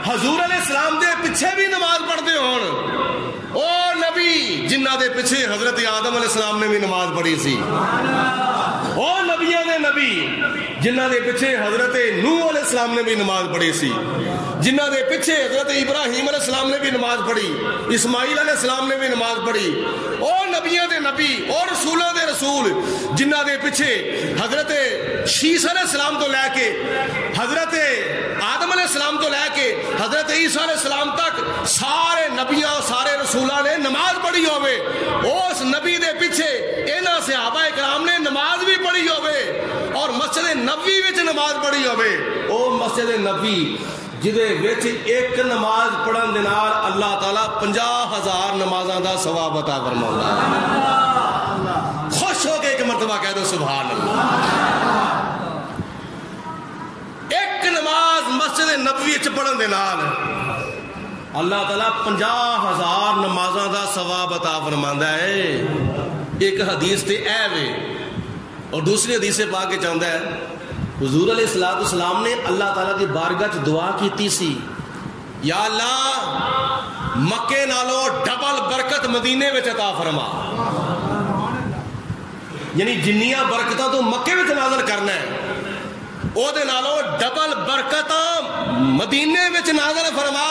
حضور علیہ السلام دے پیچھے بھی نماز پڑھتے ہون او نبی جنہ دے پیچھے حضرت آدم علیہ السلام نے بھی نماز پڑھی سی او نبیوں نے نبی جنہ دے پیچھے حضرت نوح علیہ السلام نے بھی نماز پڑھی سی، جنہ دے پیچھے حضرت ابراہیم علیہ السلام نے بھی نماز پڑھی، اسماعیل علیہ السلام نے بھی نماز پڑھی، اور نبیوں دے نبی اور رسولوں دے رسول جنہ دے پیچھے حضرت شیس علیہ السلام تو لے کے حضرت آدم علیہ السلام تو لے کے حضرت عیسیٰ علیہ السلام تک سارے نبیاں سارے رسولوں نے نماز پڑھی ہوئے، اس نبی دے پیچھے انہاں صحابہ کرام نے نماز بھی پڑھی ہوئے اور مسجد نبوی وچ نماز پڑھی ہوئے۔ او مسجد نبوی جدے وچ ایک نماز پڑھن دے نال اللہ تعالیٰ 50,000 نمازاں دا ثواب عطا فرماوندا ہے۔ خوش ہو کے ایک مرتبہ کہہ دو سبحان اللہ۔ ایک نماز مسجد نبوی وچ پڑھن دے نال اللہ تعالیٰ 50,000 نمازاں دا ثواب عطا فرماندا ہے۔ ایک حدیث تے اے وے اور دوسری حدیث پاک کے چاہتا ہے حضور علیہ السلام نے اللہ تعالیٰ کی بارگاہ دعا کیتی سی، یا اللہ مکے نالو ڈبل برکت مدینے وچ عطا فرما، یعنی جنیاں برکتاں تو مکے وچ نازل کرنا ہے او دے نالو ڈبل برکتاں مدینے وچ نازل فرما،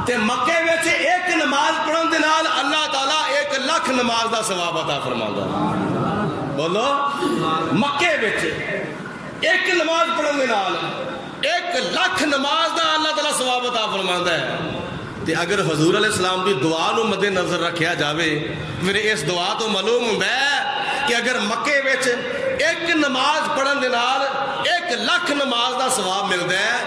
تے مکے وچ ایک نماز پڑھن دے نال اللہ تعالیٰ 1,00,000 نماز دا ثواب عطا فرماندا ہے۔ بولو مکے وچ ایک نماز پڑھن دے نال 1,00,000 نماز دا اللہ تعالیٰ ثواب عطا فرماندا ہے۔ تے اگر حضور علیہ السلام دی دعا نو مد نظر رکھیا جاوے پھر اس دعا تو معلوم ہوندا ہے کہ اگر مکے وچ ایک نماز پڑھن دے نال 1,00,000 نماز دا ثواب ملدا ہے،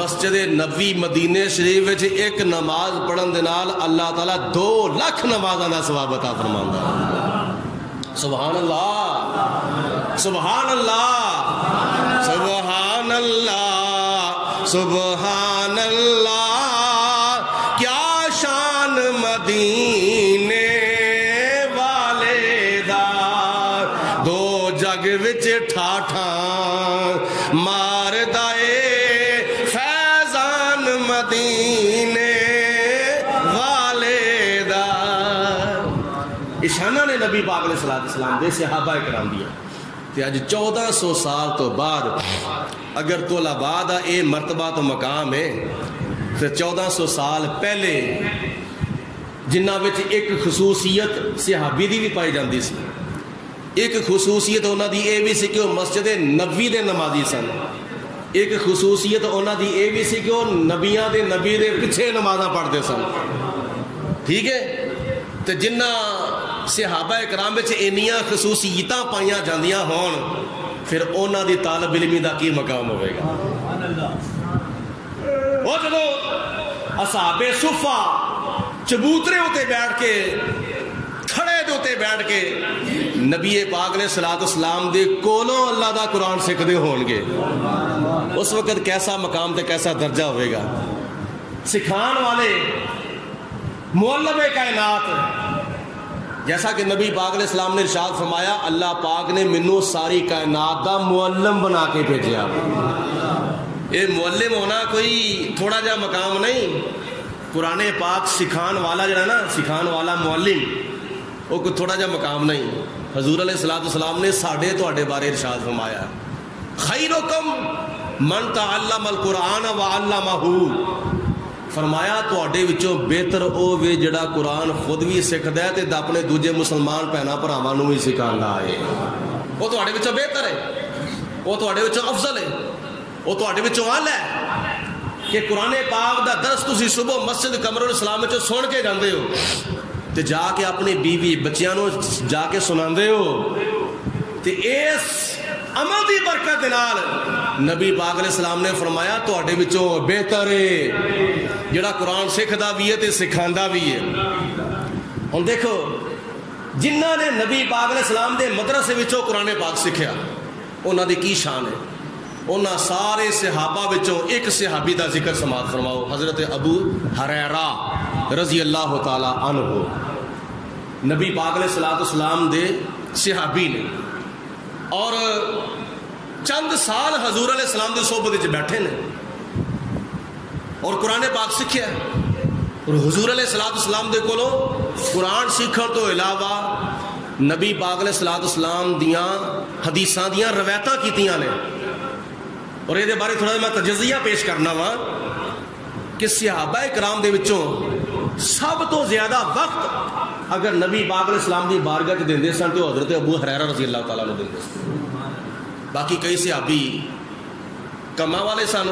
مسجد نبوی مدینے شریف وچ ایک نماز پڑھن دے نال اللہ تعالیٰ 2,00,000 نمازاں دا ثواب عطا فرماندا ہے۔ سبحان اللہ سبحان اللہ سبحان اللہ سبحان اللہ، کیا شان مدینے والے دا، دو جگ وچ ٹھاٹھاں مار دائے فیضان مدینے والے دا۔ اشانہ نے نبی پاک علیہ السلام دے صحابہ کرام دیا تے اج 1400 سال تو بعد اگر طلباء دا اے مرتبہ تو مقام ہے پھر 1400 سال پہلے جنہ وچ ایک خصوصیت صحابی دی بھی پائی جاندی سی، ایک خصوصیت انہاں دی اے بھی سی کہ وہ مسجد نبوی دے نمازی سن، ایک خصوصیت انہاں دی اے بھی سی کہ وہ نبیاں دے نبی دے پیچھے نمازاں پڑھتے سن، ٹھیک ہے۔ تے جنہ صحابہ کرام وچ انیاں خصوصیتاں پائیاں جاندیاں ہون پھر انہاں دی طالب علمی دا کی مقام ہوئے گا۔ وہ جدو اصحاب صفہ چبوترے ہوتے بیٹھ کے کھڑے ہوتے بیٹھ کے نبی پاک علیہ السلام دے کولوں اللہ دا قرآن سکھدے ہون گے، اس وقت کیسا مقام تے کیسا درجہ ہوئے گا۔ سکھان والے معلم کائنات، جیسا کہ نبی پاک علیہ السلام نے ارشاد فرمایا اللہ پاک نے منو ساری کائنات دا معلم بنا کے بھیجا۔ یہ معلم ہونا کوئی تھوڑا جا مقام نہیں، قرآن پاک سکھان والا جڑا نا، سکھان والا معلم، وہ کوئی تھوڑا جا مقام نہیں۔ حضور علیہ السلام نے ساڑھے تواڈے بارے ارشاد فرمایا خیرکم من تعلم القرآن وعلمہ، فرمایا تواڈے وچوں بہتر او وے جڑا قرآن خود بھی سکھدا ہے تے اپنے دوجے مسلمان بھیناں بھراواں نوں وی سکھاندا ہے۔ وہ تواڈے وچوں بہتر ہے، وہ تواڈے وچوں افضل ہے، وہ تواڈے وچوں اعلی ہے کہ قرآن پاک دا درس تسی صبح مسجد قمر الاسلام وچوں سن کے جاندے ہو تے جا کے اپنی بیوی بچیاں نوں جا کے سناندے ہو، تے اس عمل دی برکت دے نال نبی پاک علیہ السلام نے فرمایا تواڈے وچوں بہتر ہے جڑا قرآن سکھدا بھی ہے تے سکھاندا بھی ہے۔ ہن دیکھو جنہاں نے نبی پاک علیہ السلام دے مدرسے وچوں قرآن پاک سکھیا انہاں دی کی شان ہے۔ انہاں سارے صحابہ وچوں ایک صحابی دا ذکر سماعت فرماؤ، حضرت ابو ہریرہ رضی اللہ تعالی عنہ، نبی پاک علیہ السلام دے صحابی نے، اور چند سال حضور علیہ السلام دی صحبت وچ بیٹھے نے اور قرآن پاک سکھیا، اور حضور علیہ السلام دے کولوں قرآن سیکھن تو علاوہ نبی پاک علیہ الصلوۃ والسلام دیاں حدیثاں دیاں روایتاں کیتیاں نے، اور یہ بارے تھوڑا میں تجزیہ پیش کرنا وا کہ صحابہ کرام دے وچوں سب تو زیادہ وقت اگر نبی پاک علیہ السلام دی بارگاہ چ دیندے سن تو حضرت ابو ہریرہ رضی اللہ تعالیٰ عنہ دیندے سن. باقی کئی صحابی کما والے سن،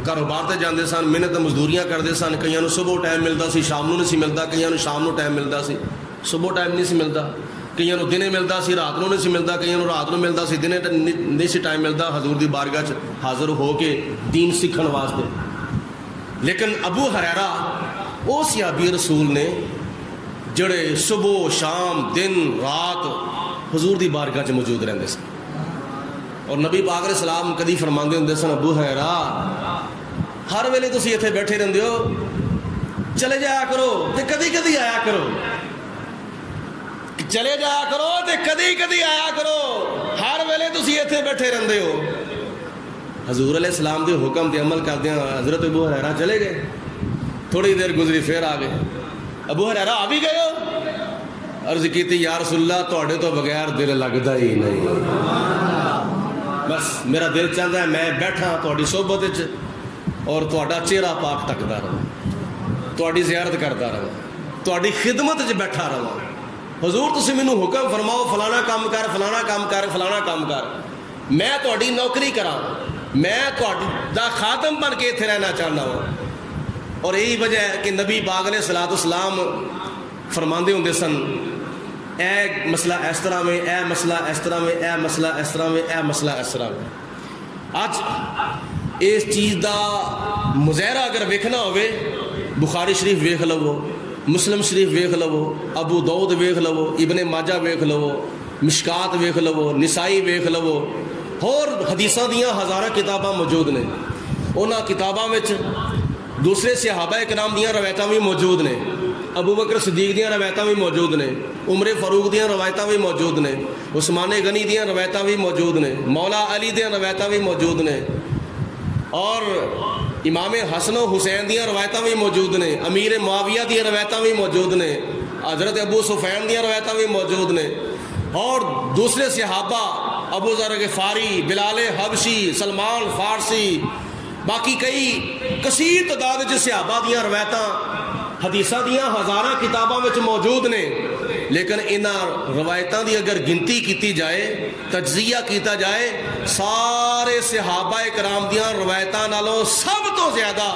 کاروبار تے جاندے سن، محنت مزدوریاں کرتے سن. کئیاں نوں صبح ٹائم ملتا سی، شام نوں نہیں سی ملتا. کئیاں نوں شام نوں ٹائم ملتا سی، صبح ٹائم نہیں سی ملتا. کئیاں نوں دنے ملتا سی، رات نوں نہیں سی ملتا. کئیاں نوں رات نوں ملتا سی، دنے نہیں سی ٹائم ملتا حضور دی بارگاہ چ حاضر ہو کے دین سیکھن واسطے. لیکن ابو ہریرہ وہ صحابی رسول نے جڑے صبح شام دن رات حضور دی بارگاہ چ موجود رہندے سن. اور نبی پاک علیہ السلام کدی فرماندے ہوندے سن ابو ہریرہ ہر ویلے تسی ایتھے بیٹھے رہندے ہو، چلے جایا کرو تے کدی کدی آیا کرو. چلے جایا کرو تے کدی کدی آیا کرو، ہر ویلے تسی ایتھے بیٹھے رہندے ہو. حضور علیہ السلام دے حکم تے عمل کردیاں حضرت ابو ہریرہ چلے گئے. تھوڑی دیر گزری پھر آ گئے. ابو ہریرہ آ بھی گئے ہو؟ عرض کیتی یا رسول اللہ تواڈے تو بغیر دل لگدا ہی نہیں، بس میرا دل چاہتا ہے میں بیٹھا تواڈی صحبت وچ اور تواڈا چہرہ پاک تکدا رہاں، تواڈی زیارت کردا رہاں، تواڈی خدمت وچ بیٹھا رہاں. حضور تسی مینوں حکم فرماؤ فلانا کام کر، فلانا کام کر، فلانا کام کر، میں تواڈی نوکری کراں، میں تواڈا خادم بن کے اتنے رہنا چاہنا ہوں. اور یہی وجہ ہے کہ نبی پاک علیہ الصلوۃ والسلام فرماندے ہوندے سن اے مسئلہ اس طرح میں، اے مسئلہ اس طرح میں، اے مسئلہ اس طرح میں، اے مسئلہ اس طرح میں. اج اس چیز دا مظاہرہ اگر ویکھنا ہوئے بخاری شریف ویکھ لو، مسلم شریف ویکھ لو، ابو داؤد ویکھ لو، ابن ماجہ ویکھ لو، مشکات ویکھ لو، نسائی ویکھ لو، اور حدیثاں دیاں ہزاراں کتاباں موجود نے. انہاں کتاباں وچ دوسرے صحابہ کرام دیاں روایتاں بھی موجود نے، ابو بکر صدیق دیاں روایتاں بھی موجود نے، عمر فاروق دیاں روایتاں بھی موجود نے، عثمان غنی دیاں روایتاں بھی موجود نے، مولا علی دیاں روایتاں بھی موجود نے، اور امام حسن و حسین دیاں روایتاں بھی موجود نے، امیر معاویہ دیاں روایتاں بھی موجود نے، حضرت ابو سفیان دیاں روایتاں بھی موجود نے، اور دوسرے صحابہ ابو ذر غفاری، بلال حبشی، سلمان فارسی، باقی کئی کثیر تعداد وچ صحابہ دیاں روایتاں حدیثاں دیاں ہزاراں کتاباں وچ موجود نے. لیکن انہاں روایتاں دی اگر گنتی کیتی جائے، تجزیہ کیتا جائے، سارے صحابہ کرام دیاں روایتاں نالوں سب تو زیادہ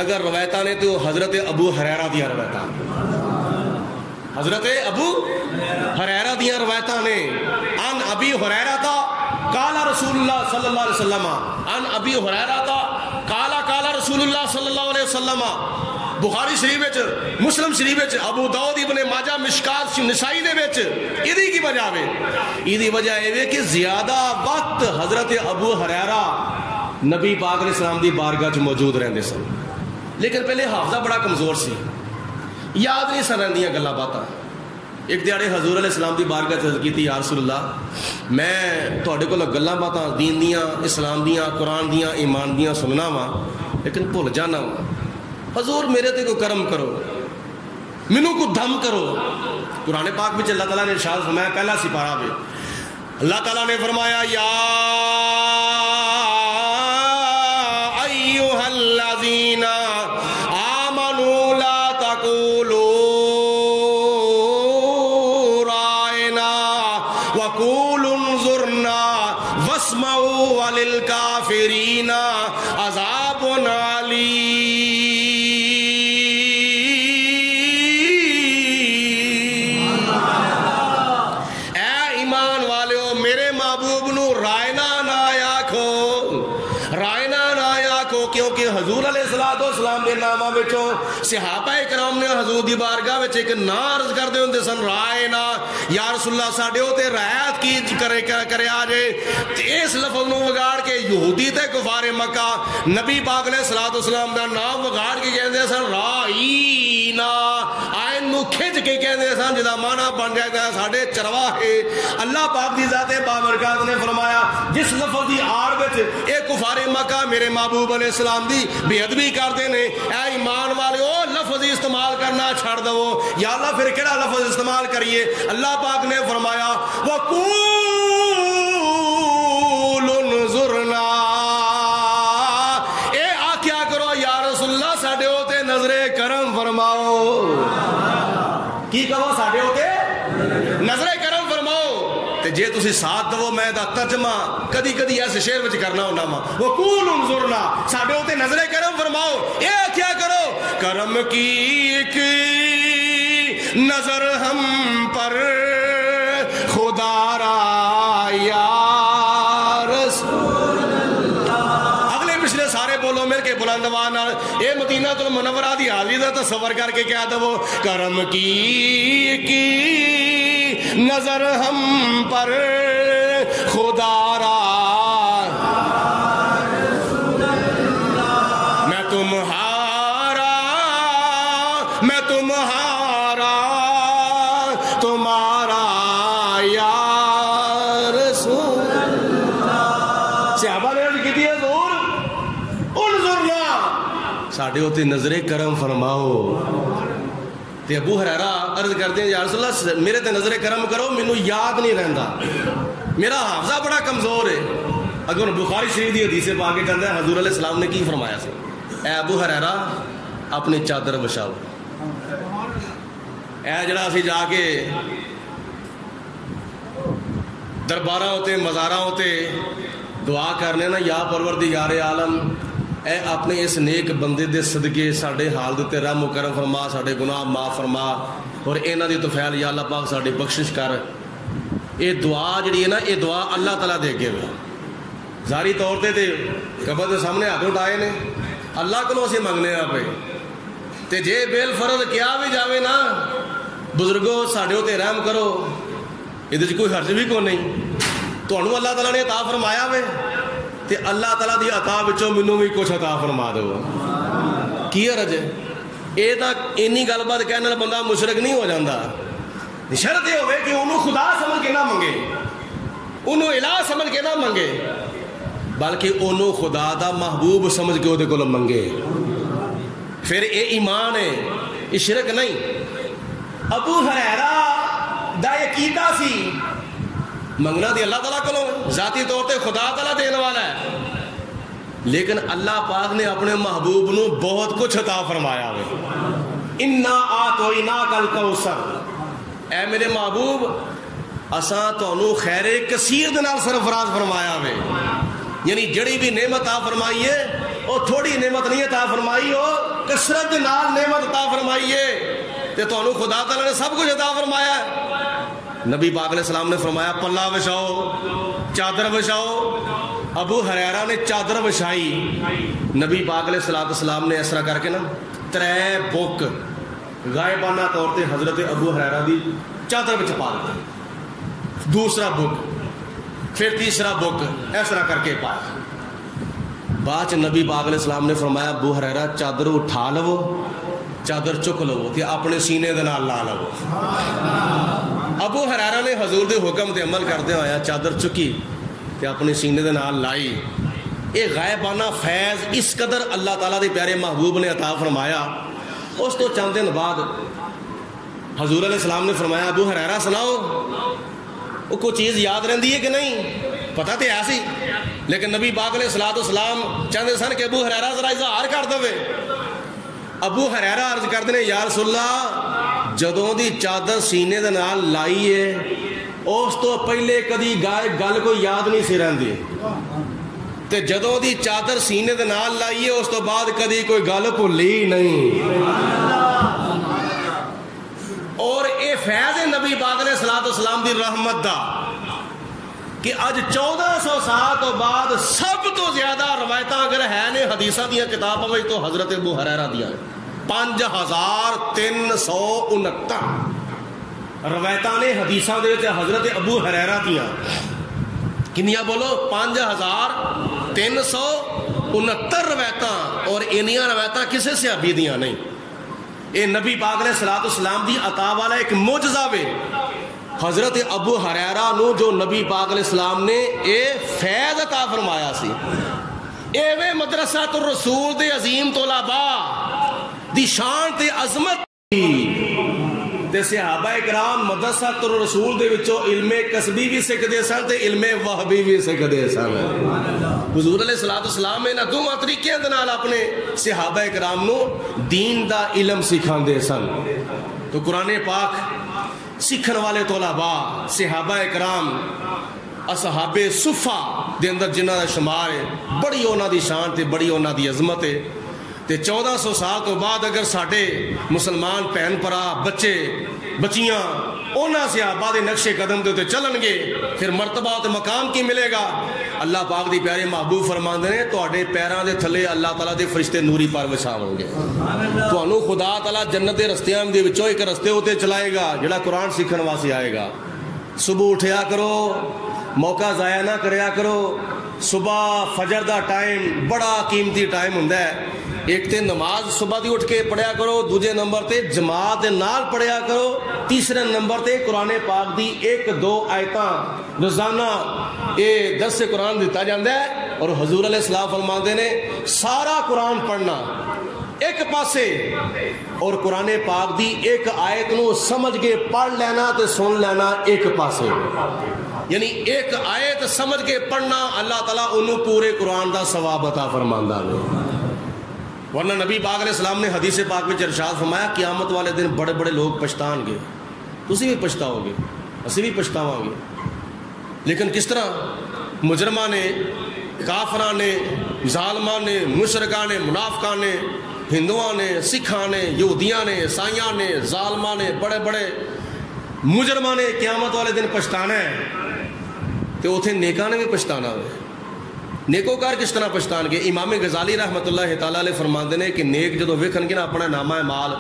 اگر روایتاں نے تو حضرت ابو ہریرہ دیاں روایتاں، حضرت ابو ہریرہ دیاں روایتاں نے. ان ابی ہریرہ تا قال رسول اللہ صلی اللہ علیہ وسلم، ان ابی ہریرہ تا قال رسول اللہ صلی اللہ علیہ وسلم. بخاری شریف وچ، مسلم شریف وچ، ابو داؤد ابن ماجہ مشکات نسائی دے وچ. ایدی کی وجہ ہے؟ ایدی وجہ یہ کہ زیادہ وقت حضرت ابو ہریرہ نبی پاک علیہ السلام دی بارگاہ چ موجود رہندے سن. لیکن پہلے حافظہ بڑا کمزور سی، یاد نہیں سن رہندیاں گلاں باتاں. ایک دیہڑے حضور علیہ السلام دی بارگاہ عرض کیتی یا رسول اللہ میں تواڈے کول گلاں باتاں دین دیاں، اسلام دیاں، قرآن دیاں، ایمان دیاں سننا وا لیکن بھول جانا وا. حضور میرے تے کو کرم کرو، مینوں کو دم کرو. قرآن پاک وچ اللہ تعالیٰ نے ارشاد فرمایا، پہلا سپارہ میں اللہ تعالیٰ نے فرمایا یا ایھا الذین آمنوا لا تقولوا رائنا وقولوا انظرنا واسمعوا وللکافرین عذاب علیم. حضور علیہ الصلوۃ والسلام دے ناماں وچوں صحابہ کرام نے حضور دی بارگاہ وچ ایک نعرہ عرض کردے ہوندے سن رائنا، یا رسول اللہ ساڈے تے رعایت کی کرے آ جے. اس لفظ نو وگاڑ کے یہودی تے کفار مکہ نبی پاک علیہ الصلوۃ والسلام دا نام وگاڑ کے کہندے سن رائنا، عین نو کھچ کے کہتے سن جدا مانا بن جائے ساڈے چرواہے. اللہ پاک دی ذات بابرکات نے فرمایا جس لفظ دی آڑ وچ اے کفار مکہ میرے محبوب علیہ السلام دی بے ادبی کرتے نے، اے ایمان والے لفظ استعمال کرنا چھڑ دو. یا اللہ پھر کہڑا لفظ استعمال کریے؟ اللہ پاک نے فرمایا وَقُولُ انظُرْنَا، اے آکھیا کرو یا رسول اللہ ساڈے ہوتے نظر کرم فرماؤ. کی کہو؟ ساڈے ہوتے نظر کرم فرماؤ. تے جے تسی ساتھ دو میں دا ترجمہ کدی کدی ایسے شعر وچ کرنا ہونا وا وَقُولُ انظُرْنَا، ساڈے ہوتے نظر کرم فرماؤ. اے آکھیا کرو کرم کی ایک نظر ہم پر خدا را یا رسول اللہ. اگلے پچھلے سارے بولو مل کے بلند آواز اے مدینہ المنورہ دی حاضری دا تصور کر کے کہہ دو کرم کی نظر ہم پر خدا را میں تمہارا تمہارا یا رسول اللہ. صحابہ نے عرض کی تھی حضور انظرنا ساڈے ہوتے نظر کرم فرماؤ. تے ابو ہریرہ عرض کرتے ہیں یا رسول اللہ میرے تے نظر کرم کرو، مینوں یاد نہیں رہندا، میرا حافظہ بڑا کمزور ہے. اگر بخاری شریف دی حدیث پا کے کہندا ہے حضور علیہ السلام نے کی فرمایا سی؟ اے ابو ہریرہ اپنی چادر بچھاؤ. اے جڑا اسی جا کے درباراں ہوتے مزاراں ہوتے دعا کرنے نا یا پروردگار عالم اے اپنے اس نیک بندے دے صدقے ساڈے حال دے رحم و کرم فرما، ساڈے گناہ معاف فرما اور انہاں دی توفیل یا اللہ پاک ساڈی بخشش کر. اے دعا جڑی ہے نا اے دعا اللہ تعالیٰ دے اگے ظاہری طور تے قبر دے سامنے ہاتھ اٹھائے نے اللہ کو اسی منگنے آ پے. تے جے بیل فرض کیا بھی جاوے نا بزرگوں ساڈے ہوتے رحم کرو، یہ کوئی حرج بھی کو نہیں. تانوں اللہ تعالیٰ نے عطا فرمایا وے تے اللہ تعالیٰ دی عطا وچوں مینوں بھی کچھ عطا فرما دو. کی حرج ہے؟ اے تاں اینی گل بات کہنے والا بندہ مشرک نہیں ہو جاندا. شرط یہ ہوئے کہ انہوں خدا سمجھ کے نہ منگے، انہوں الہ سمجھ کے نہ منگے، بلکہ انہوں خدا دا محبوب سمجھ کے وہ منگے. پھر اے ایمان ہے، یہ شرک نہیں. ابو ہریرہ دا عقیدہ سی منگنا دی اللہ تعالیٰ کو ذاتی طور تے خدا تعالیٰ دینے والا ہے، لیکن اللہ پاک نے اپنے محبوب نو بہت کچھ عطا فرمایا ہے. انا آتویناک الکوثر، اے میرے محبوب اساں تانوں خیر کثیر دے نال سرفراز فرمایا ہے. یعنی جڑی بھی نعمت عطا فرمائی ہے وہ تھوڑی نعمت نہیں عطا فرمائی، وہ کثرت دے نال نعمت عطا فرمائی ہے. تے تانوں خدا تعالیٰ نے سب کچھ عطا فرمایا ہے. نبی پاک علیہ السلام نے فرمایا پلہ بچھاؤ، چادر بچھاؤ. ابو ہریرہ نے چادر بچھائی. نبی پاک علیہ السلام نے اس طرح کر کے نا 3 بک غائبانہ طور تے حضرت ابو ہریرہ دی چادر وچ پا دتے. دوسرا بک، پھر تیسرا بک، اس طرح کر کے پایا. بعد نبی پاک علیہ السلام نے فرمایا ابو ہریرہ چادر اٹھا لو، چادر چک لو تے اپنے سینے دے نال لا لو. ابو ہریرہ نے حضور دے حکم تے عمل کردے ہویا چادر چکی تے اپنے سینے دے نال لائی. اے غائبانہ فیض اس قدر اللہ تعالیٰ دے پیارے محبوب نے عطا فرمایا. اس تو چند دن بعد حضور علیہ السلام نے فرمایا ابو ہریرہ سناؤ وہ کوئی چیز یاد رہندی ہے کہ نہیں؟ پتہ تے ایسی، لیکن نبی پاک علیہ السلام چاہتے سن کہ ابو ہریرہ ذرا اظہار کر دے. ابو ہریرہ عرض کرتے ہیں یا رسول اللہ جدوں دی چادر سینے دے نال لائی ہے اس تو پہلے کدی گل کوئی یاد نہیں سی رہندی، تے جدوں دی چادر سینے دے نال لائی ہے اس تو بعد کدی کوئی گل بھلی نہیں. اور اے فیض نبی پاک علیہ السلام دی رحمت دا کہ اج 1400 سال تو بعد سب تو زیادہ روایتاں اگر ہے نے حدیثاں دیاں کتاباں وچ تو حضرت ابو ہریرہ دیاں 5369 روایتاں نے حدیثاں دے وچ حضرت ابو ہریرہ دیاں. کنیاں بولو؟ 5369 روایتاں. اور انیاں روایتاں کسے صحابی دیاں نہیں. اے نبی پاک علیہ الصلوۃ والسلام دی عطا والا ایک معجزہ وے. حضرت ابو ہریرہ نو جو نبی پاک علیہ السلام نے اے فیض عطا فرمایا سی. ایویں مدرسۃ الرسول دے عظیم طلباء دی شان تے عظمت تے صحابہ کرام مدرسۃ الرسول دے وچوں علم کسبی بھی سکھدے سن تے علم وہبی بھی سکھدے سن. حضور علیہ الصلوۃ والسلام نے دوواں طریقیاں دے نال اپنے صحابہ کرام نو دین دا علم سکھاندے سن. تو قرآن پاک سیکھن والے طلباء صحابہ کرام اصحاب صفہ دے اندر جنہ دا شمار ہے, بڑی انہاں دی شان تے بڑی انہاں دی عظمت ہے. تے 1400 سال تو بعد اگر ساڈے مسلمان بہن بھرا بچے بچیاں انہاں صحابہ دے نقش قدم دے تے چلن گے پھر مرتبہ تے مقام کی ملے گا. اللہ پاک دی پیارے محبوب فرماندے نے تواڈے پیراں دے تھلے اللہ تعالیٰ دے فرشتے نوری پر وچھاون گے. تانوں خدا تعالیٰ جنت دے رستیاں دے وچوں ایک رستے اوتے چلائے گا جڑا قرآن سیکھن واسطے آئے گا. صبح اٹھیا کرو, موقع ضائع نہ کریا کرو. صبح فجر دا ٹائم بڑا قیمتی ٹائم ہوندا ہے. ایک تے نماز صبح دی اٹھ کے پڑھیا کرو, دوجے نمبر تے جماعت دے نال پڑھیا کرو, تیسرے نمبر تے قرآن پاک دی 1-2 آیتاں روزانہ یہ درس قرآن دیتا جاندہ ہے. اور حضور علیہ السلام فرماندے نے سارا قرآن پڑھنا ایک پاسے اور قرآن پاک دی ایک آیت نو سمجھ کے پڑھ لینا تے سن لینا ایک پاسے. یعنی ایک آیت سمجھ کے پڑھنا اللہ تعالیٰ انہوں پورے قرآن دا ثواب عطا فرماندا ہے. ورنہ نبی پاک علیہ السلام نے حدیث پاک میں ارشاد فرمایا قیامت والے دن بڑے بڑے لوگ پچھتان گے. تسی بھی پچھتاؤ گے, اسی بھی پچھتاواں گے. لیکن کس طرح مجرماں نے, کافراں نے, ظالماں نے, مشرکاں نے, منافقاں نے, ہندوؤں نے, سکھاں نے, یہودیاں نے, عیسائیاں نے, ظالماں نے, بڑے بڑے مجرماں نے قیامت والے دن پچھتانا ہے تو اتنے نیکاں نے بھی پچھتانا ہے. نیکوکار کس طرح پچھتان گے؟ امام غزالی رحمۃ اللہ تعالیٰ علیہ فرماندے نے کہ نیک جدو ویکھن گے نا اپنا نامہ مال,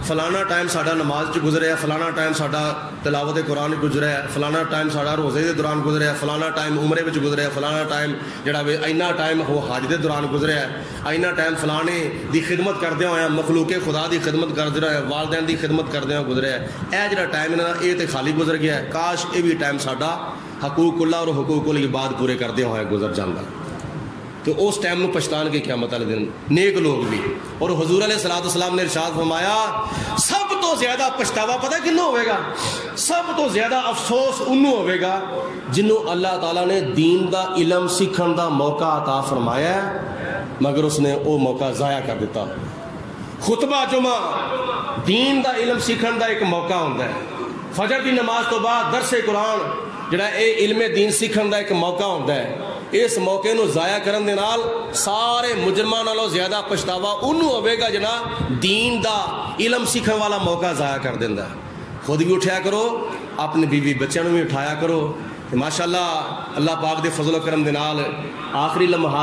فلانا ٹائم ساڈا نماز چ گزریا, فلانا ٹائم ساڈا تلاوت قرآن گزریا, فلانا ٹائم ساڈا روزے دے دوران گزریا, فلانا ٹائم عمرے وچ گزریا, فلانا ٹائم جڑا اینا ٹائم وہ حج دے دوران گزریا, اینا ٹائم فلانے دی خدمت کردے ہوئے مخلوق خدا دی خدمت کردے ہوئے والدین دی خدمت کردے ہوئے گزریا. اے جڑا ٹائم انہاں دا اے تے خالی گزر گیا ہے, کاش اے بھی ٹائم ساڈا حقوق اللہ اور حقوق العباد پورے کردے ہوئے گزر جاندا. تو اس ٹائم نو پچھتان کے قیامت والے دن نیک لوگ بھی. اور حضور علیہ الصلوۃ والسلام نے ارشاد فرمایا سب تو زیادہ پچھتاوا پتہ کنوں ہوئے گا, سب تو زیادہ افسوس انہوں ہوئے گا جنہوں اللہ تعالیٰ نے دین دا علم سیکھن دا موقع عطا فرمایا ہے مگر اس نے وہ موقع ضائع کر دیتا. خطبہ جمعہ دین دا علم سیکھن دا ایک موقع ہوتا ہے. فجر دی نماز تو بعد درس قرآن جڑا اے علم دین سیکھن دا ایک موقع ہوتا ہے. اس موقع نو ضائع کرن دے نال سارے مجرمان نالوں زیادہ پچھتاوا انہوں ہوئے گا جنا دین دا علم سیکھن والا موقع ضائع کر دیندا. خود بھی اٹھیا کرو, اپنے بیوی بچوں بھی اٹھایا کرو. ماشاءاللہ اللہ پاک دے فضل و کرم دے نال آخری لمحات